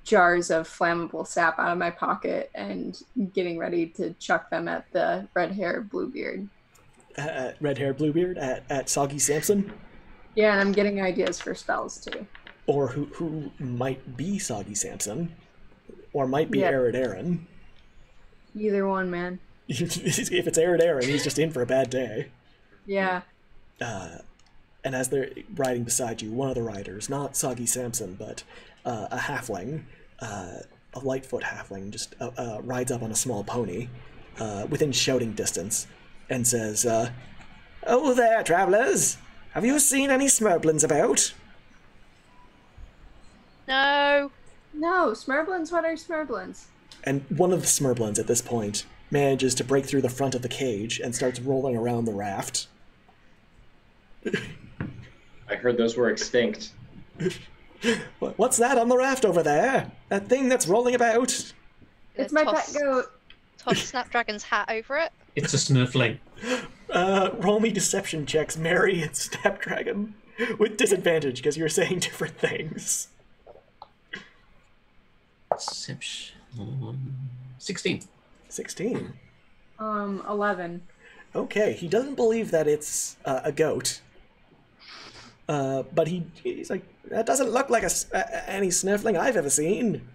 jars of flammable sap out of my pocket and getting ready to chuck them at the red-haired Bluebeard. Red-haired Bluebeard at Soggy Samson? Yeah, and I'm getting ideas for spells, too. Or who might be Soggy Samson, or might be Arid Aaron. Either one, man. If it's Arid Aaron, he's just in for a bad day. Yeah. And as they're riding beside you, one of the riders, not Soggy Samson, but a halfling, a Lightfoot halfling, just rides up on a small pony, within shouting distance, and says, "Oh there, travelers! Have you seen any Smerblins about?" No. No, Smerblins? What are Smerblins? And one of the Smerblins at this point manages to break through the front of the cage and starts rolling around the raft. I heard those were extinct. What's that on the raft over there? That thing that's rolling about? It's my pet goat. Toss Snapdragon's hat over it. It's a snurfling. Roll me deception checks, Mary and Snapdragon, with disadvantage because you're saying different things. Deception. 16. 16. 11. Okay, he doesn't believe that it's a goat. But he's like, that doesn't look like any snurfling I've ever seen.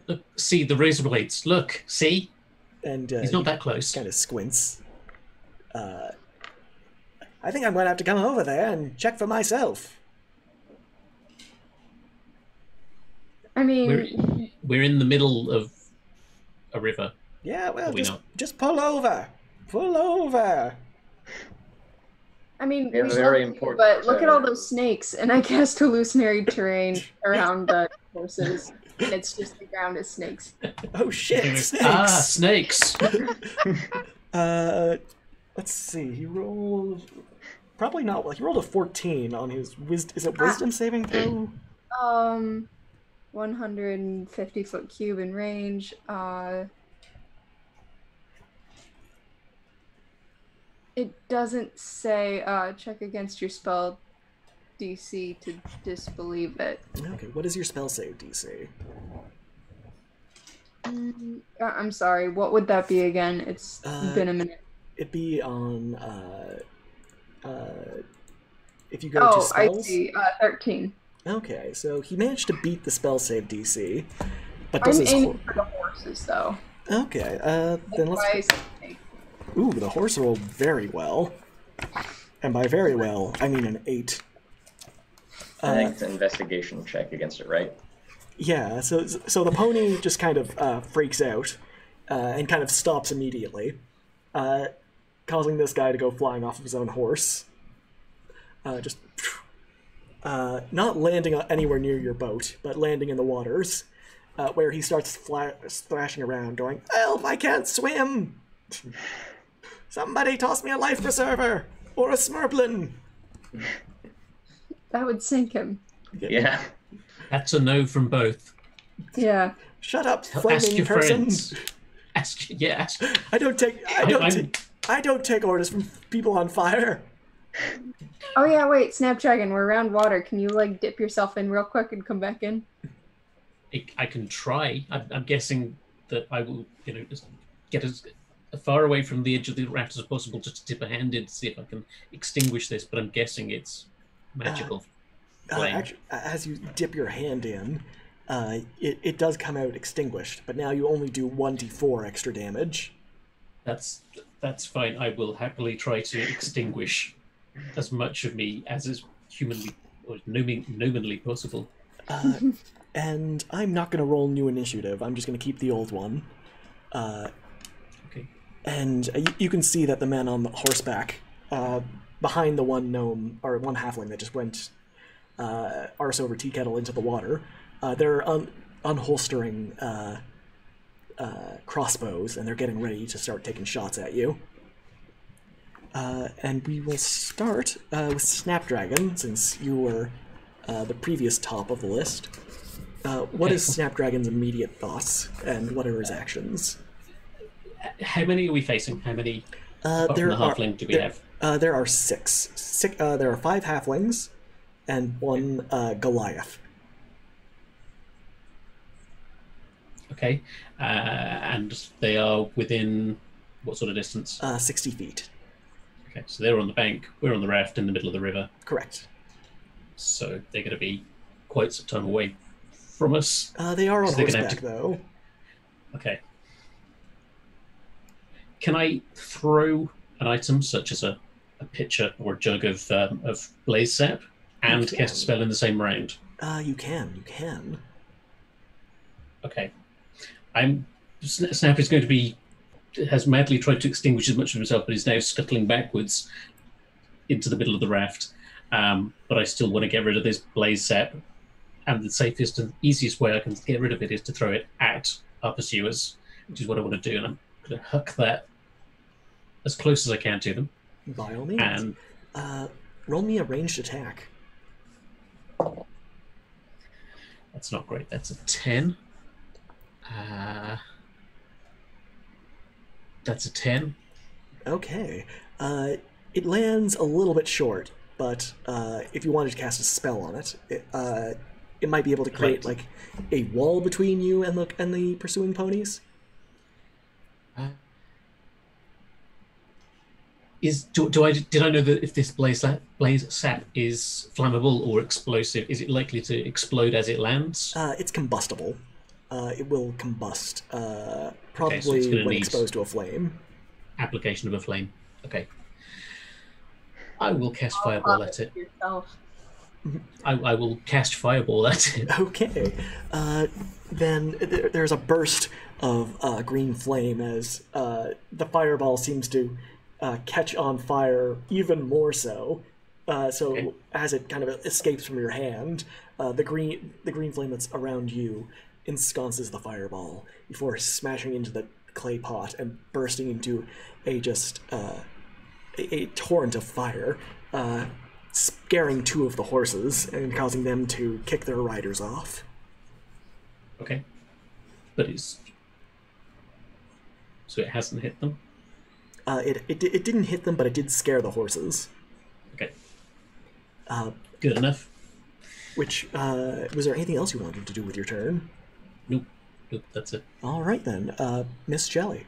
Look, see the razor blades. Look, see? And he's not that close. Kind of squints. I think I'm going to have to come over there and check for myself. I mean... We're in the middle of a river. Yeah, well, just pull over. Pull over. I mean, yeah, very important. But look at all those snakes, and I cast illusionary terrain around the horses. And it's just the ground is snakes. Oh shit! Snakes. Ah, snakes. Let's see. He rolled probably not well. He rolled a 14 on his wisdom. Is it wisdom saving throw? 150 foot cube in range. It doesn't say check against your spell DC to disbelieve it. Okay, what is your spell save DC? I'm sorry, what would that be again? It's been a minute. it'd be on if you go to spells. I see. 13. Okay, so he managed to beat the spell save DC, but I'm does his aiming for the horses, though. Okay, then let's. That's why I say- Ooh, the horse rolled very well, and by very well, I mean an 8. I think it's an investigation check against it, right? Yeah, so the pony just kind of freaks out and kind of stops immediately, causing this guy to go flying off of his own horse. Just not landing anywhere near your boat, but landing in the waters, where he starts thrashing around, going, "Help! I can't swim! Somebody toss me a life preserver or a Smerblin!" That would sink him. Yeah. That's a no from both. Yeah. Shut up, Ask flaming your person! friends. Ask. I don't take orders from people on fire. Oh yeah, wait, Snapdragon, we're around water. Can you like dip yourself in real quick and come back in? I can try. I'm guessing that I will, just get as far away from the edge of the raft as possible, just to dip a hand in to see if I can extinguish this. But I'm guessing it's magical flame. Actually, as you dip your hand in, it does come out extinguished, but now you only do 1d4 extra damage. That's fine. I will happily try to extinguish as much of me as is humanly or nominally possible. And I'm not going to roll new initiative. I'm just going to keep the old one. Okay. And you can see that the men on the horseback, behind the one gnome, or one halfling that just went arse over tea kettle into the water, they're unholstering crossbows, and they're getting ready to start taking shots at you. And we will start with Snapdragon, since you were the previous top of the list. What is Snapdragon's immediate thoughts, and what are his actions? How many are we facing? How many halfling do we have? There are six. There are 5 halflings and 1 Goliath. Okay. And they are within what sort of distance? 60 feet. Okay, so they're on the bank. We're on the raft in the middle of the river. Correct. So they're going to be quite some time away from us. They are on So they're gonna horseback, though. Okay. Can I throw an item such as a pitcher or a jug of blaze sap and cast a spell in the same round? You can. Okay. Snap is going to be has madly tried to extinguish as much of himself, but is now scuttling backwards into the middle of the raft. But I still want to get rid of this blaze sap, and the safest and easiest way I can get rid of it is to throw it at our pursuers, which is what I want to do, and I'm going to huck that as close as I can to them. By all means. And roll me a ranged attack. that's not great. That's a 10. That's a 10. Okay. It lands a little bit short, but if you wanted to cast a spell on it, it might be able to create like a wall between you and the pursuing ponies. Did I know that if this blaze sap is flammable or explosive, is it likely to explode as it lands? It's combustible. It will combust, probably so it's when exposed to a flame. Application of a flame. Okay. I will cast fireball at it. I will cast fireball at it. Okay. Then there's a burst of green flame as the fireball seems to catch on fire even more so. So as it kind of escapes from your hand, the green flame that's around you ensconces the fireball before smashing into the clay pot and bursting into a torrent of fire, scaring 2 of the horses and causing them to kick their riders off. Okay. But so it hasn't hit them? It didn't hit them, but it did scare the horses. Okay. Good enough. Which, was there anything else you wanted to do with your turn? Nope, that's it. All right then, Miss Shelley.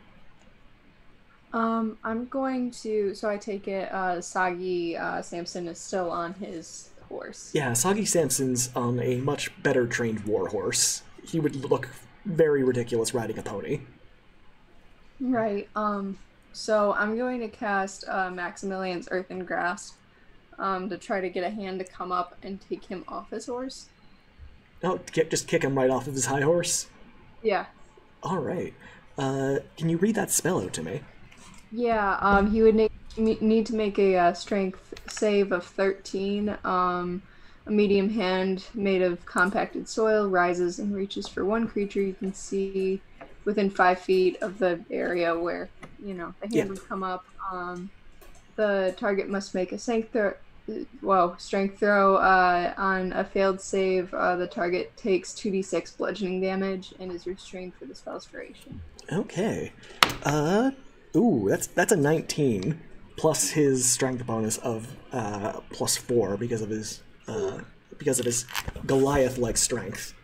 I'm going to. So I take it. Sagi Samson is still on his horse. Yeah, Sagi Sampson's on a much better trained war horse. He would look very ridiculous riding a pony. Right. So I'm going to cast Maximilian's Earthen Grasp to try to get a hand to come up and take him off his horse. Oh, just kick him right off of his high horse? Yeah. All right. Can you read that spell out to me? Yeah. He would need to make a strength save of 13. A medium hand made of compacted soil rises and reaches for one creature you can see within 5 feet of the area where, the hand would come up. The target must make a strength throw. On a failed save, the target takes 2d6 bludgeoning damage and is restrained for the spell's duration. Okay. That's a 19 plus his strength bonus of +4 because of his Goliath-like strength.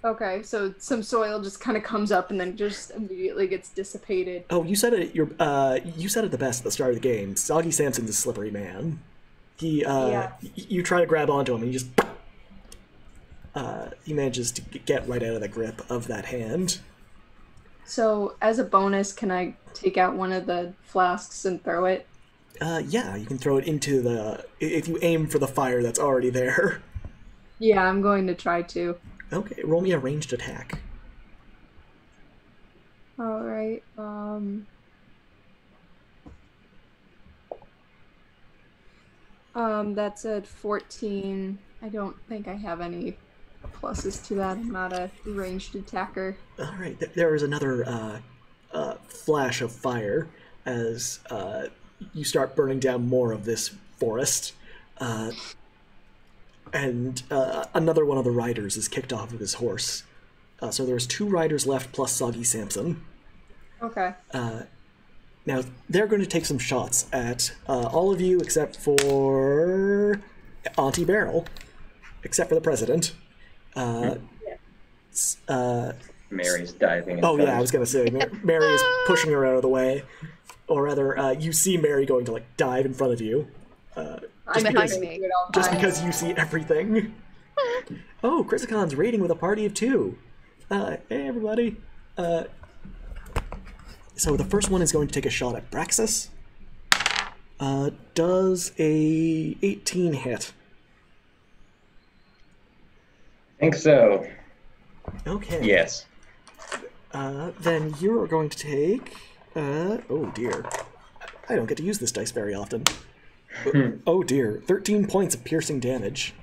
Okay, so some soil just kind of comes up and then just immediately gets dissipated. Oh, you said it. You said it the best at the start of the game. Soggy Samson's a slippery man. You try to grab onto him, and he manages to get right out of the grip of that hand. So, as a bonus, can I take out one of the flasks and throw it? Yeah, you can throw it into if you aim for the fire that's already there. Yeah, I'm going to try to. Okay, roll me a ranged attack. Alright, that's at 14. I don't think I have any pluses to that. I'm not a ranged attacker. Alright, there is another flash of fire as you start burning down more of this forest. And another one of the riders is kicked off of his horse. So there's 2 riders left plus Soggy Samson. Okay. Now, they're going to take some shots at all of you except for Auntie Beryl, except for the president. Mary's diving in Oh, front yeah, I was going to say, Mary is pushing her out of the way. Or rather, you see Mary going to, dive in front of you. I'm behind me. Just because you see everything. Oh, Chrysicon's raiding with a party of 2. Hey, everybody. So the first one is going to take a shot at Braxis. Does a 18 hit? think so. Okay. Yes. Then you are going to take... oh dear. I don't get to use this dice very often. Oh dear. 13 points of piercing damage.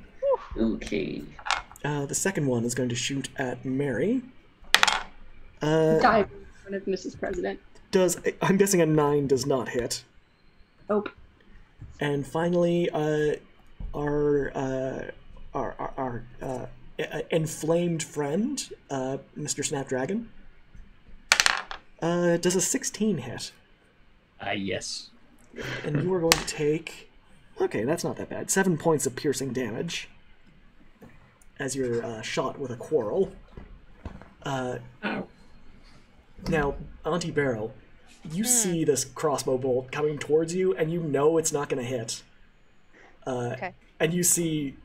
Okay. The second one is going to shoot at Mary. Dive in front of Mrs. President. I'm guessing a 9 does not hit. Nope. And finally, our inflamed friend, Mr. Snapdragon, does a 16 hit. Yes. And you are going to take... Okay, that's not that bad. 7 points of piercing damage as you're shot with a quarrel. Ow. Now, Auntie Beryl, you see this crossbow bolt coming towards you, and you know it's not going to hit. Okay. And you see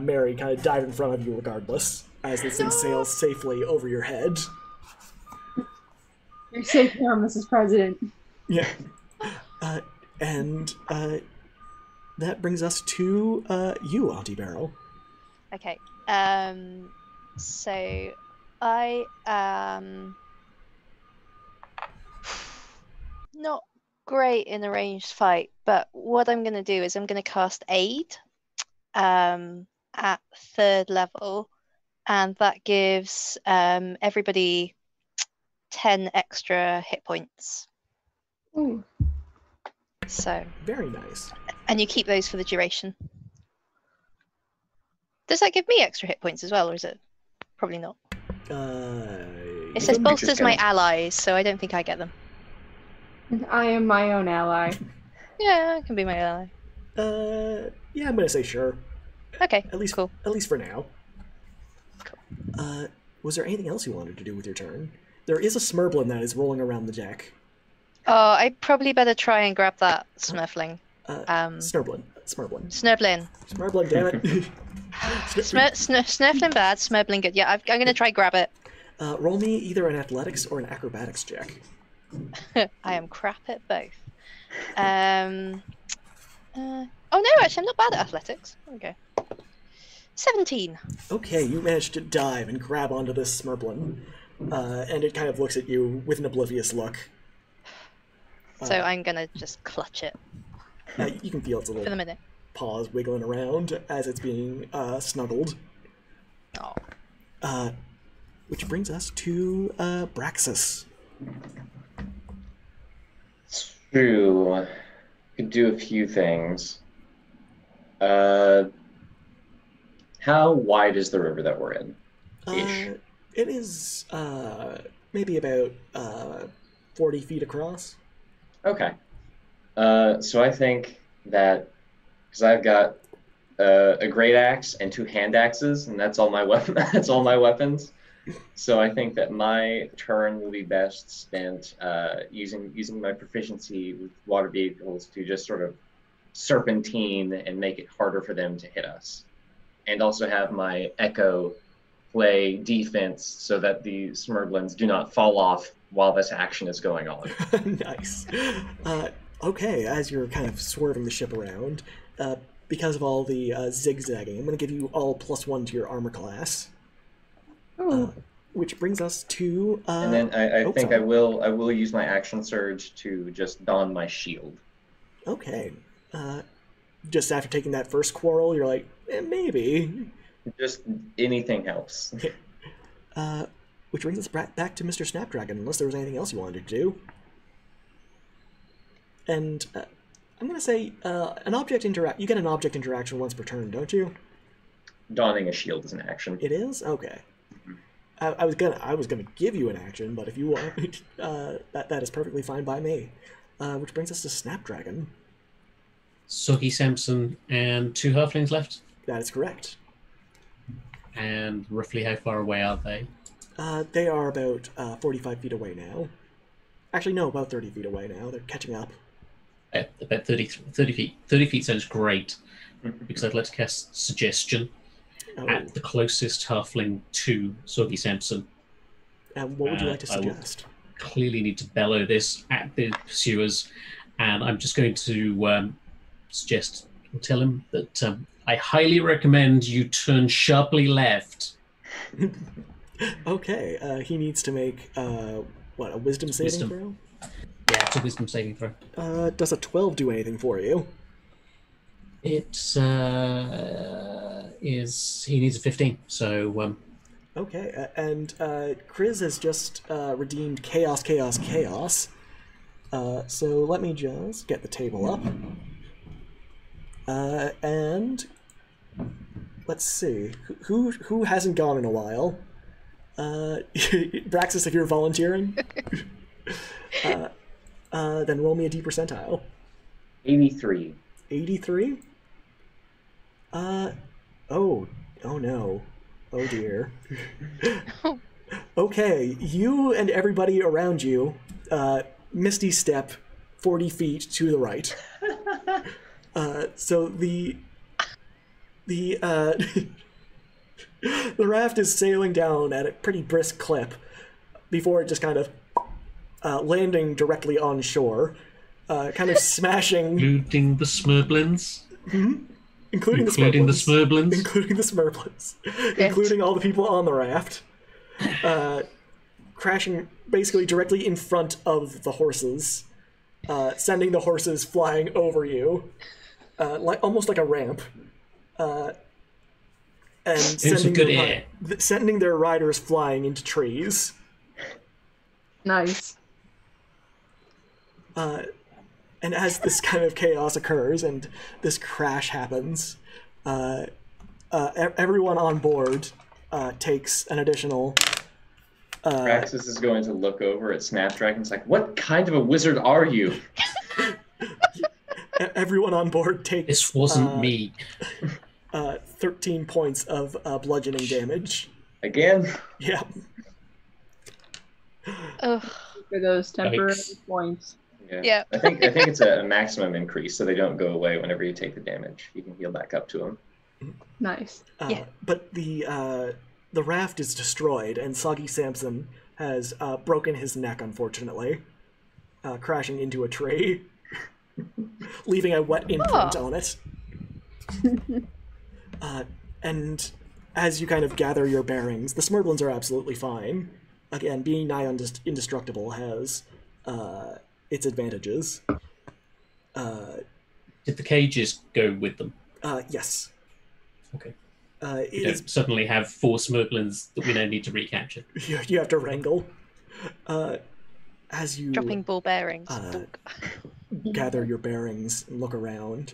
Mary kind of dive in front of you regardless, as this thing sails safely over your head. You're safe now, Mrs. President. Yeah. And that brings us to you, Auntie Beryl. Okay. So I am not great in a ranged fight, but what I'm going to do is I'm going to cast Aid at 3rd level, and that gives everybody 10 extra hit points. Ooh. So Very nice. and you keep those for the duration. Does that give me extra hit points as well, or is it probably not? It says bolsters my allies, so I don't think I get them. I am my own ally. Yeah, I can be my ally. Yeah, I'm gonna say sure. Okay, At least, cool. At least for now. Cool. Was there anything else you wanted to do with your turn? There is a Smerblin that is rolling around the deck. Oh, I probably better try and grab that Smurfling. Smerblin. Smerblin. Smerblin, damn it. Snurfling bad, Smerblin good. Yeah, I'm gonna try grab it. Roll me either an athletics or an acrobatics check. I am crap at both. Oh no, actually, I'm not bad at athletics. There we go. 17. Okay, you managed to dive and grab onto this Smerblin, and it kind of looks at you with an oblivious look. So I'm gonna just clutch it You can feel its for the little minute. paws wiggling around as it's being snuggled. Oh. Which brings us to Braxis. True. Could do a few things. How wide is the river that we're in? It is maybe about 40 feet across. Okay. So I think that because I've got a great axe and 2 hand axes, and that's all my weapon. That's all my weapons. So I think that my turn will be best spent using my proficiency with water vehicles to just sort of serpentine and make it harder for them to hit us, and also have my echo play defense so that the Smerblins do not fall off while this action is going on. Nice. Okay, as you're kind of swerving the ship around, because of all the zigzagging, I'm going to give you all +1 to your armor class. Which brings us to. And then I think sorry. I will use my action surge to just don my shield. Okay. Just after taking that first quarrel, you're like, maybe. Just anything helps. Which brings us back to Mr. Snapdragon, unless there was anything else you wanted to do. And I'm gonna say you get an object interaction once per turn, don't you? Donning a shield is an action. It is? Okay. I was gonna give you an action, but if you want, that is perfectly fine by me. Which brings us to Snapdragon. Soggy Samson and 2 halflings left. That is correct. And roughly how far away are they? They are about 45 feet away now. Actually, no, about 30 feet away now. They're catching up. About 30 feet. 30 feet sounds great, because I'd like to cast Suggestion at the closest halfling to Soggy Samson. And what would you like to suggest? Clearly need to bellow this at the pursuers, and I'm just going to suggest, or tell him that I highly recommend you turn sharply left. Okay, he needs to make, a wisdom saving throw? Yeah, it's a wisdom saving throw. Does a 12 do anything for you? It he needs a 15, so... Okay, and Chris has just redeemed Chaos. So let me just get the table up. And let's see, who hasn't gone in a while? Braxis, if you're volunteering, then roll me a D percentile. 83. 83? Oh no. Oh dear. Okay, you and everybody around you, misty step 40 feet to the right. So the raft is sailing down at a pretty brisk clip before it just kind of landing directly on shore, kind of smashing... Including the Smerblins? Mm-hmm. Including the Smerblins? Including the Smerblins. Including all the people on the raft. Crashing basically directly in front of the horses, sending the horses flying over you, almost like a ramp. And sending their riders flying into trees. Nice. And as this kind of chaos occurs and this crash happens, everyone on board takes an additional... Praxis is going to look over at Snapdragon. It's like, what kind of a wizard are you? Everyone on board takes... This wasn't me. 13 points of bludgeoning damage. Again? Yeah. Ugh. For those temporary Yikes. points. Yeah. I think it's a maximum increase, so they don't go away whenever you take the damage. You can heal back up to them. Nice. Yeah. But the raft is destroyed, and Soggy Samson has broken his neck, unfortunately, crashing into a tree, leaving a wet imprint on it. And as you kind of gather your bearings, the Smerblins are absolutely fine. Again, being nigh indestructible has its advantages. Did the cages go with them? Yes. Okay. It We is, don't suddenly have 4 Smerblins that we now need to recapture. you have to wrangle. As you Dropping ball bearings. gather your bearings and look around,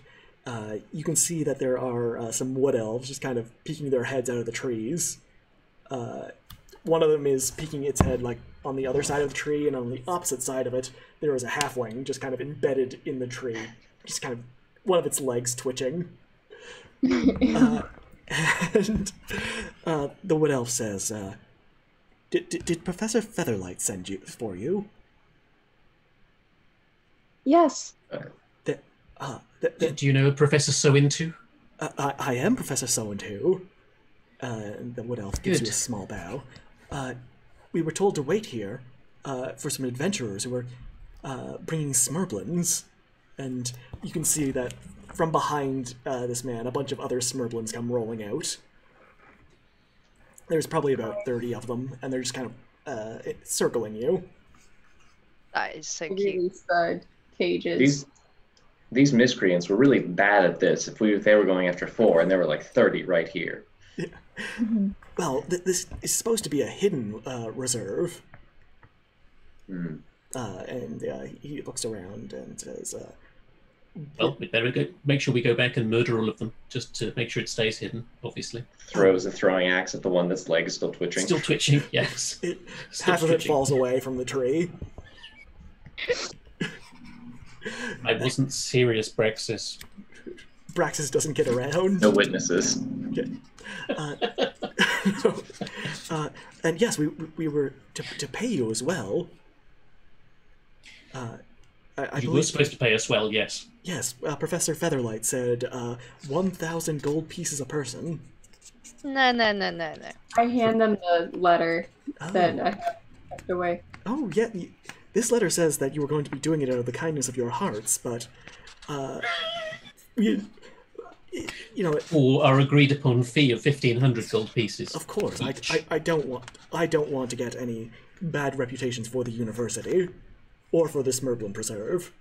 you can see that there are some wood elves just kind of peeking their heads out of the trees. One of them is peeking its head like on the other side of the tree, and on the opposite side of it, there is a halfling just kind of embedded in the tree, just kind of one of its legs twitching. And the wood elf says, "Did Professor Featherlight send you for you?" Yes. Do you know Professor So-Into? I am Professor So-and-Who. And the wood elf gives Good. you a small bow. We were told to wait here for some adventurers who were bringing Smerblins. And you can see that from behind this man, a bunch of other Smerblins come rolling out. There's probably about 30 of them, and they're just kind of circling you. That is so cute. Really stud cages. These miscreants were really bad at this. If they were going after 4, and there were like 30 right here. Well, this is supposed to be a hidden reserve. Hmm. And he looks around and says, Well, we'd better make sure we go back and murder all of them, just to make sure it stays hidden, obviously. Throws a throwing axe at the one that's leg is still twitching. Still twitching, yes. Still half of it twitching. falls away from the tree. I wasn't serious, Brexis. Braxis doesn't get around. No witnesses. Okay. And yes, we were to pay you as well. I You were believe, supposed to pay us well, yes. yes, Professor Featherlight said 1,000 gold pieces a person. No. I hand them the letter that Oh. I have tucked away. Oh, yeah. This letter says that you were going to be doing it out of the kindness of your hearts, but you know, For our agreed upon fee of 1,500 gold pieces. of course, each. I don't want to get any bad reputations for the university or for the Smerblin Preserve.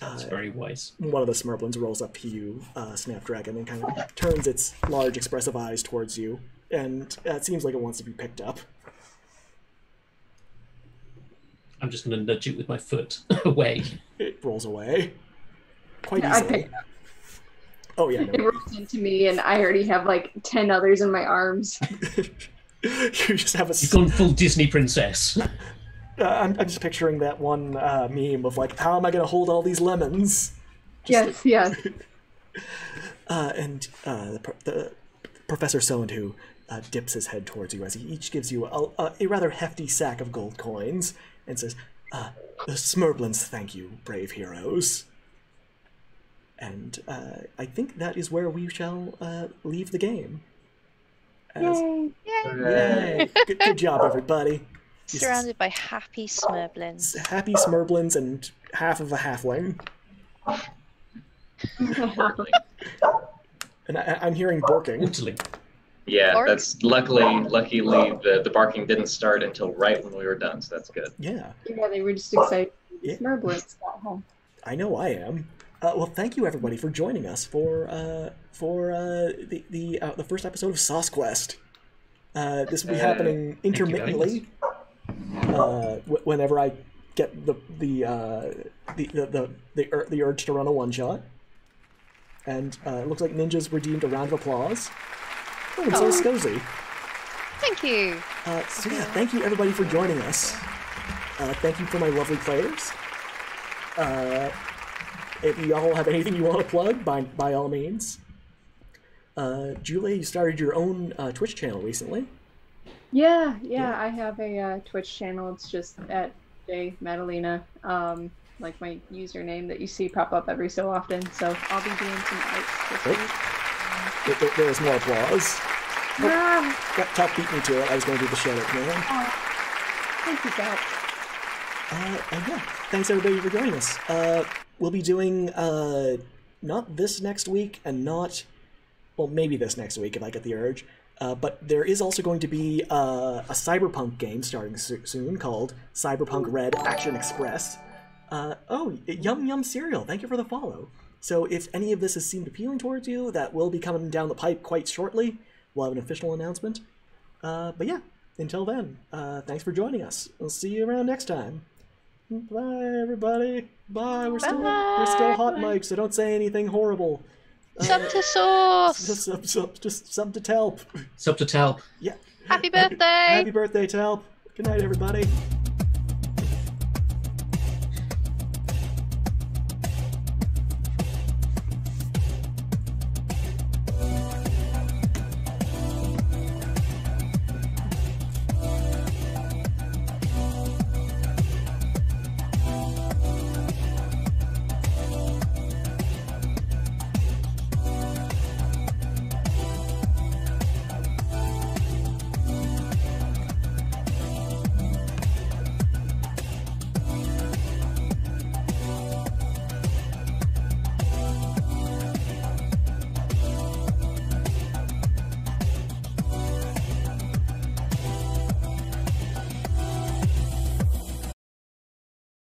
That's very wise. One of the Smerblins rolls up to you, Snapdragon, and kind of turns its large, expressive eyes towards you, and it seems like it wants to be picked up. I'm just going to nudge it with my foot away. It rolls away quite Yeah, I easily. pick it up. Oh yeah, It no. rolls into me, and I already have like 10 others in my arms. You just have a. You've gone full Disney princess. I'm just picturing that one meme of like, how am I going to hold all these lemons? Yes, yes. And the Professor So-and-Who dips his head towards you as he each gives you a rather hefty sack of gold coins and says, "The Smerblins thank you, brave heroes." And I think that is where we shall leave the game. As, Yay. Yay! Good job, everybody. Surrounded by happy Smerblins. Happy Smerblins and half of a halfling. And I'm hearing barking. Waterling. Yeah, Bark? that's luckily the barking didn't start until right when we were done, so that's good. Yeah, Yeah, they were just excited. Yeah. Smerblins got home. I know I am. Well, thank you everybody for joining us for the first episode of SauceQuest. This will be happening intermittently. Whenever I get the urge to run a one shot, and it looks like Ninja's redeemed a round of applause. Oh, and so is Scozy. Thank you. So yeah, thank you everybody for joining us. Thank you for my lovely players. If you all have anything you want to plug, by all means. Julia, you started your own Twitch channel recently. Yeah, I have a Twitch channel. It's just at J Madalena. like my username that you see pop up every so often. So I'll be doing some arts this week. There was more applause. Ah, Talk beat me to it. I was going to do the shout out command. thank you, Kat. And yeah, thanks everybody for joining us. We'll be doing not this next week and not, well, maybe this next week if I get the urge. But there is also going to be a cyberpunk game starting soon called Cyberpunk Red Action Express. Oh, Yum Yum Cereal, thank you for the follow. So if any of this has seemed appealing towards you, that will be coming down the pipe quite shortly. We'll have an official announcement. But yeah, until then, thanks for joining us. We'll see you around next time. Bye, everybody. Bye. We're still hot mics, so don't say anything horrible. Sub to Sauce. Just sub to Telp. Sub to Telp. Yeah. Happy birthday. Happy birthday, Telp. Good night, everybody.